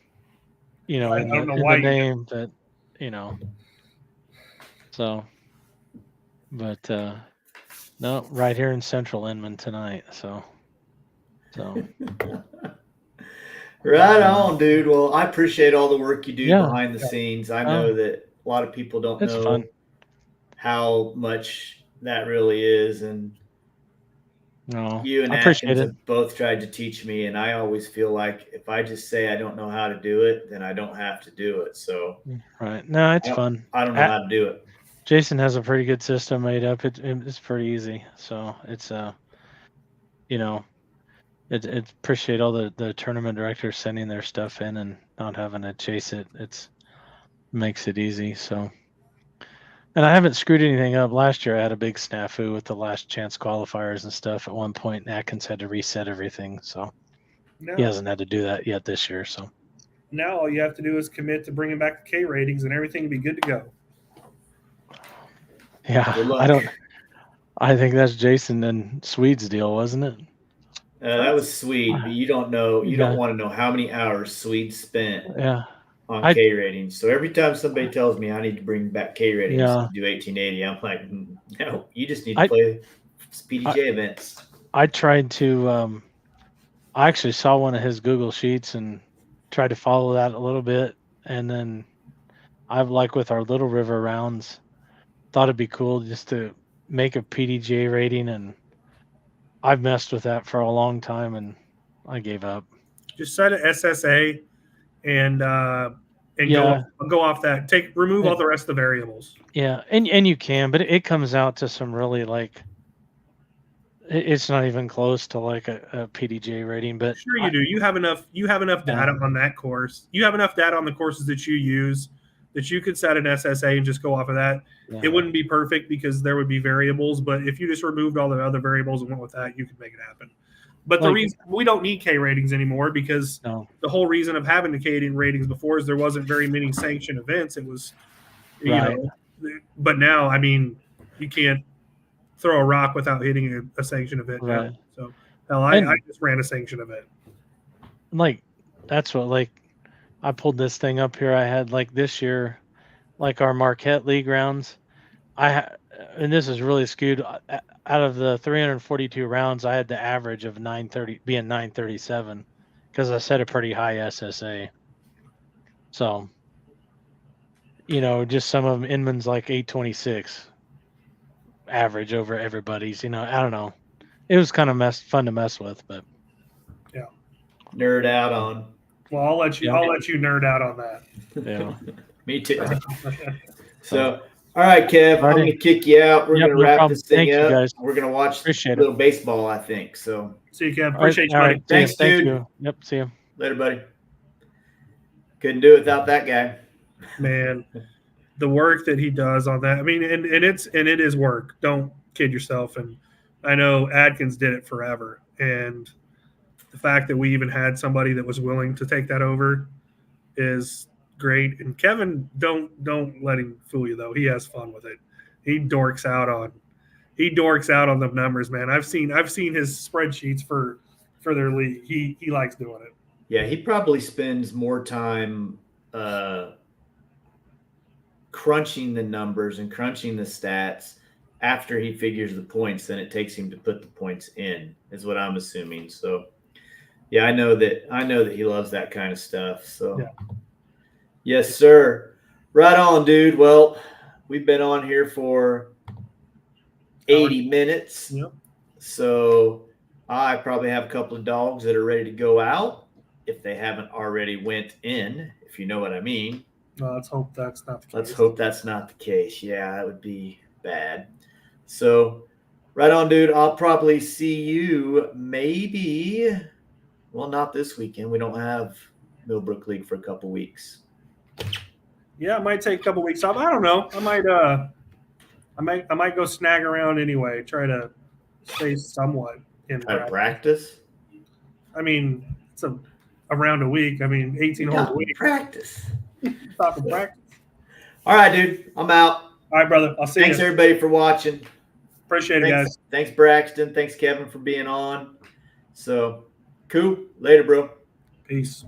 I don't know why in the name, but So, but no, right here in Central Inman tonight. So. Right on, dude. Well, I appreciate all the work you do behind the Yeah. scenes. I know that a lot of people don't know fun. how much that really is, and No, you and I appreciate Atkins it. have both tried to teach me, and I always feel like if I just say I don't know how to do it, then I don't have to do it. So Right. No, it's fun. I don't know how to do it. Jason has a pretty good system made up. It's pretty easy. So it's it appreciate all the tournament directors sending their stuff in and not having to chase it. Makes it easy. So, and I haven't screwed anything up. Last year I had a big snafu with the last chance qualifiers and stuff at one point, and Atkins had to reset everything. So he hasn't had to do that yet this year. So now all you have to do is commit to bringing back the K ratings, and everything will be good to go. Yeah, I think that's Jason and Swede's deal, wasn't it? That was Swede, but you don't know. You don't want to know how many hours Swede spent on K ratings. So every time somebody tells me I need to bring back K ratings and do 1880, I'm like, no, you just need to play PDGA events. I tried to. I actually saw one of his Google Sheets and tried to follow that a little bit, and then I've with our Little River rounds, thought it'd be cool just to make a PDGA rating, and I've messed with that for a long time, and I gave up. Just set an SSA and go off that. Remove all the rest of the variables. Yeah, and you can, but it comes out to some really it's not even close to a PDGA rating. But sure you do. You have enough data on that course. You have enough data on the courses that you use that you could set an SSA and just go off of that. Yeah. It wouldn't be perfect because there would be variables, but if you just removed all the other variables and went with that, you could make it happen. But the reason we don't need K ratings anymore because the whole reason of having the K ratings before is there wasn't very many sanctioned events. It was, but now, you can't throw a rock without hitting a sanctioned event. Right. So, I just ran a sanctioned event. That's what, I pulled this thing up here. I had this year, our Marquette League rounds. And this is really skewed. Out of the 342 rounds, I had the average of 930 being 937 because I set a pretty high SSA. So, just some of them, Inman's 826 average over everybody's. I don't know. It was kind of fun to mess with, but nerd out on. Well, I'll let you nerd out on that. Yeah. Me too. So, all right, Kev, I'm going to kick you out. We're going to wrap this thing up. Guys. We're going to watch Appreciate a little baseball, I think. So, see you, Kev. Appreciate you, buddy. Right. Thanks, dude. You. Yep. See you later, buddy. Couldn't do it without that guy. Man, the work that he does on that. And it is work. Don't kid yourself. And I know Atkins did it forever. And the fact that we even had somebody that was willing to take that over is great. And Kevin, don't let him fool you though. He has fun with it. He dorks out on he dorks out on the numbers, man. I've seen his spreadsheets for their league. He likes doing it. Yeah, he probably spends more time crunching the numbers and crunching the stats after he figures the points than it takes him to put the points in, is what I'm assuming. So yeah, I know that he loves that kind of stuff. So Yeah. Yes, sir. Right on, dude. Well, we've been on here for 80 minutes. Yep. So I probably have a couple of dogs that are ready to go out if they haven't already went in, if you know what I mean. Let's hope that's not the case. Let's hope that's not the case. Yeah, that would be bad. So right on, dude. I'll probably see you maybe, well, not this weekend. We don't have Millbrook League for a couple weeks. Yeah, it might take a couple weeks off. I don't know. I might go snag around anyway. Try to stay somewhat in Try to practice. I mean, it's around a week. I mean, 18 holes a week. Practice. Stop and practice. All right, dude. I'm out. All right, brother. I'll see Thanks you. everybody for watching. Appreciate it, guys. Thanks, Braxton. Thanks, Kevin, for being on. So, cool. Later, bro. Peace.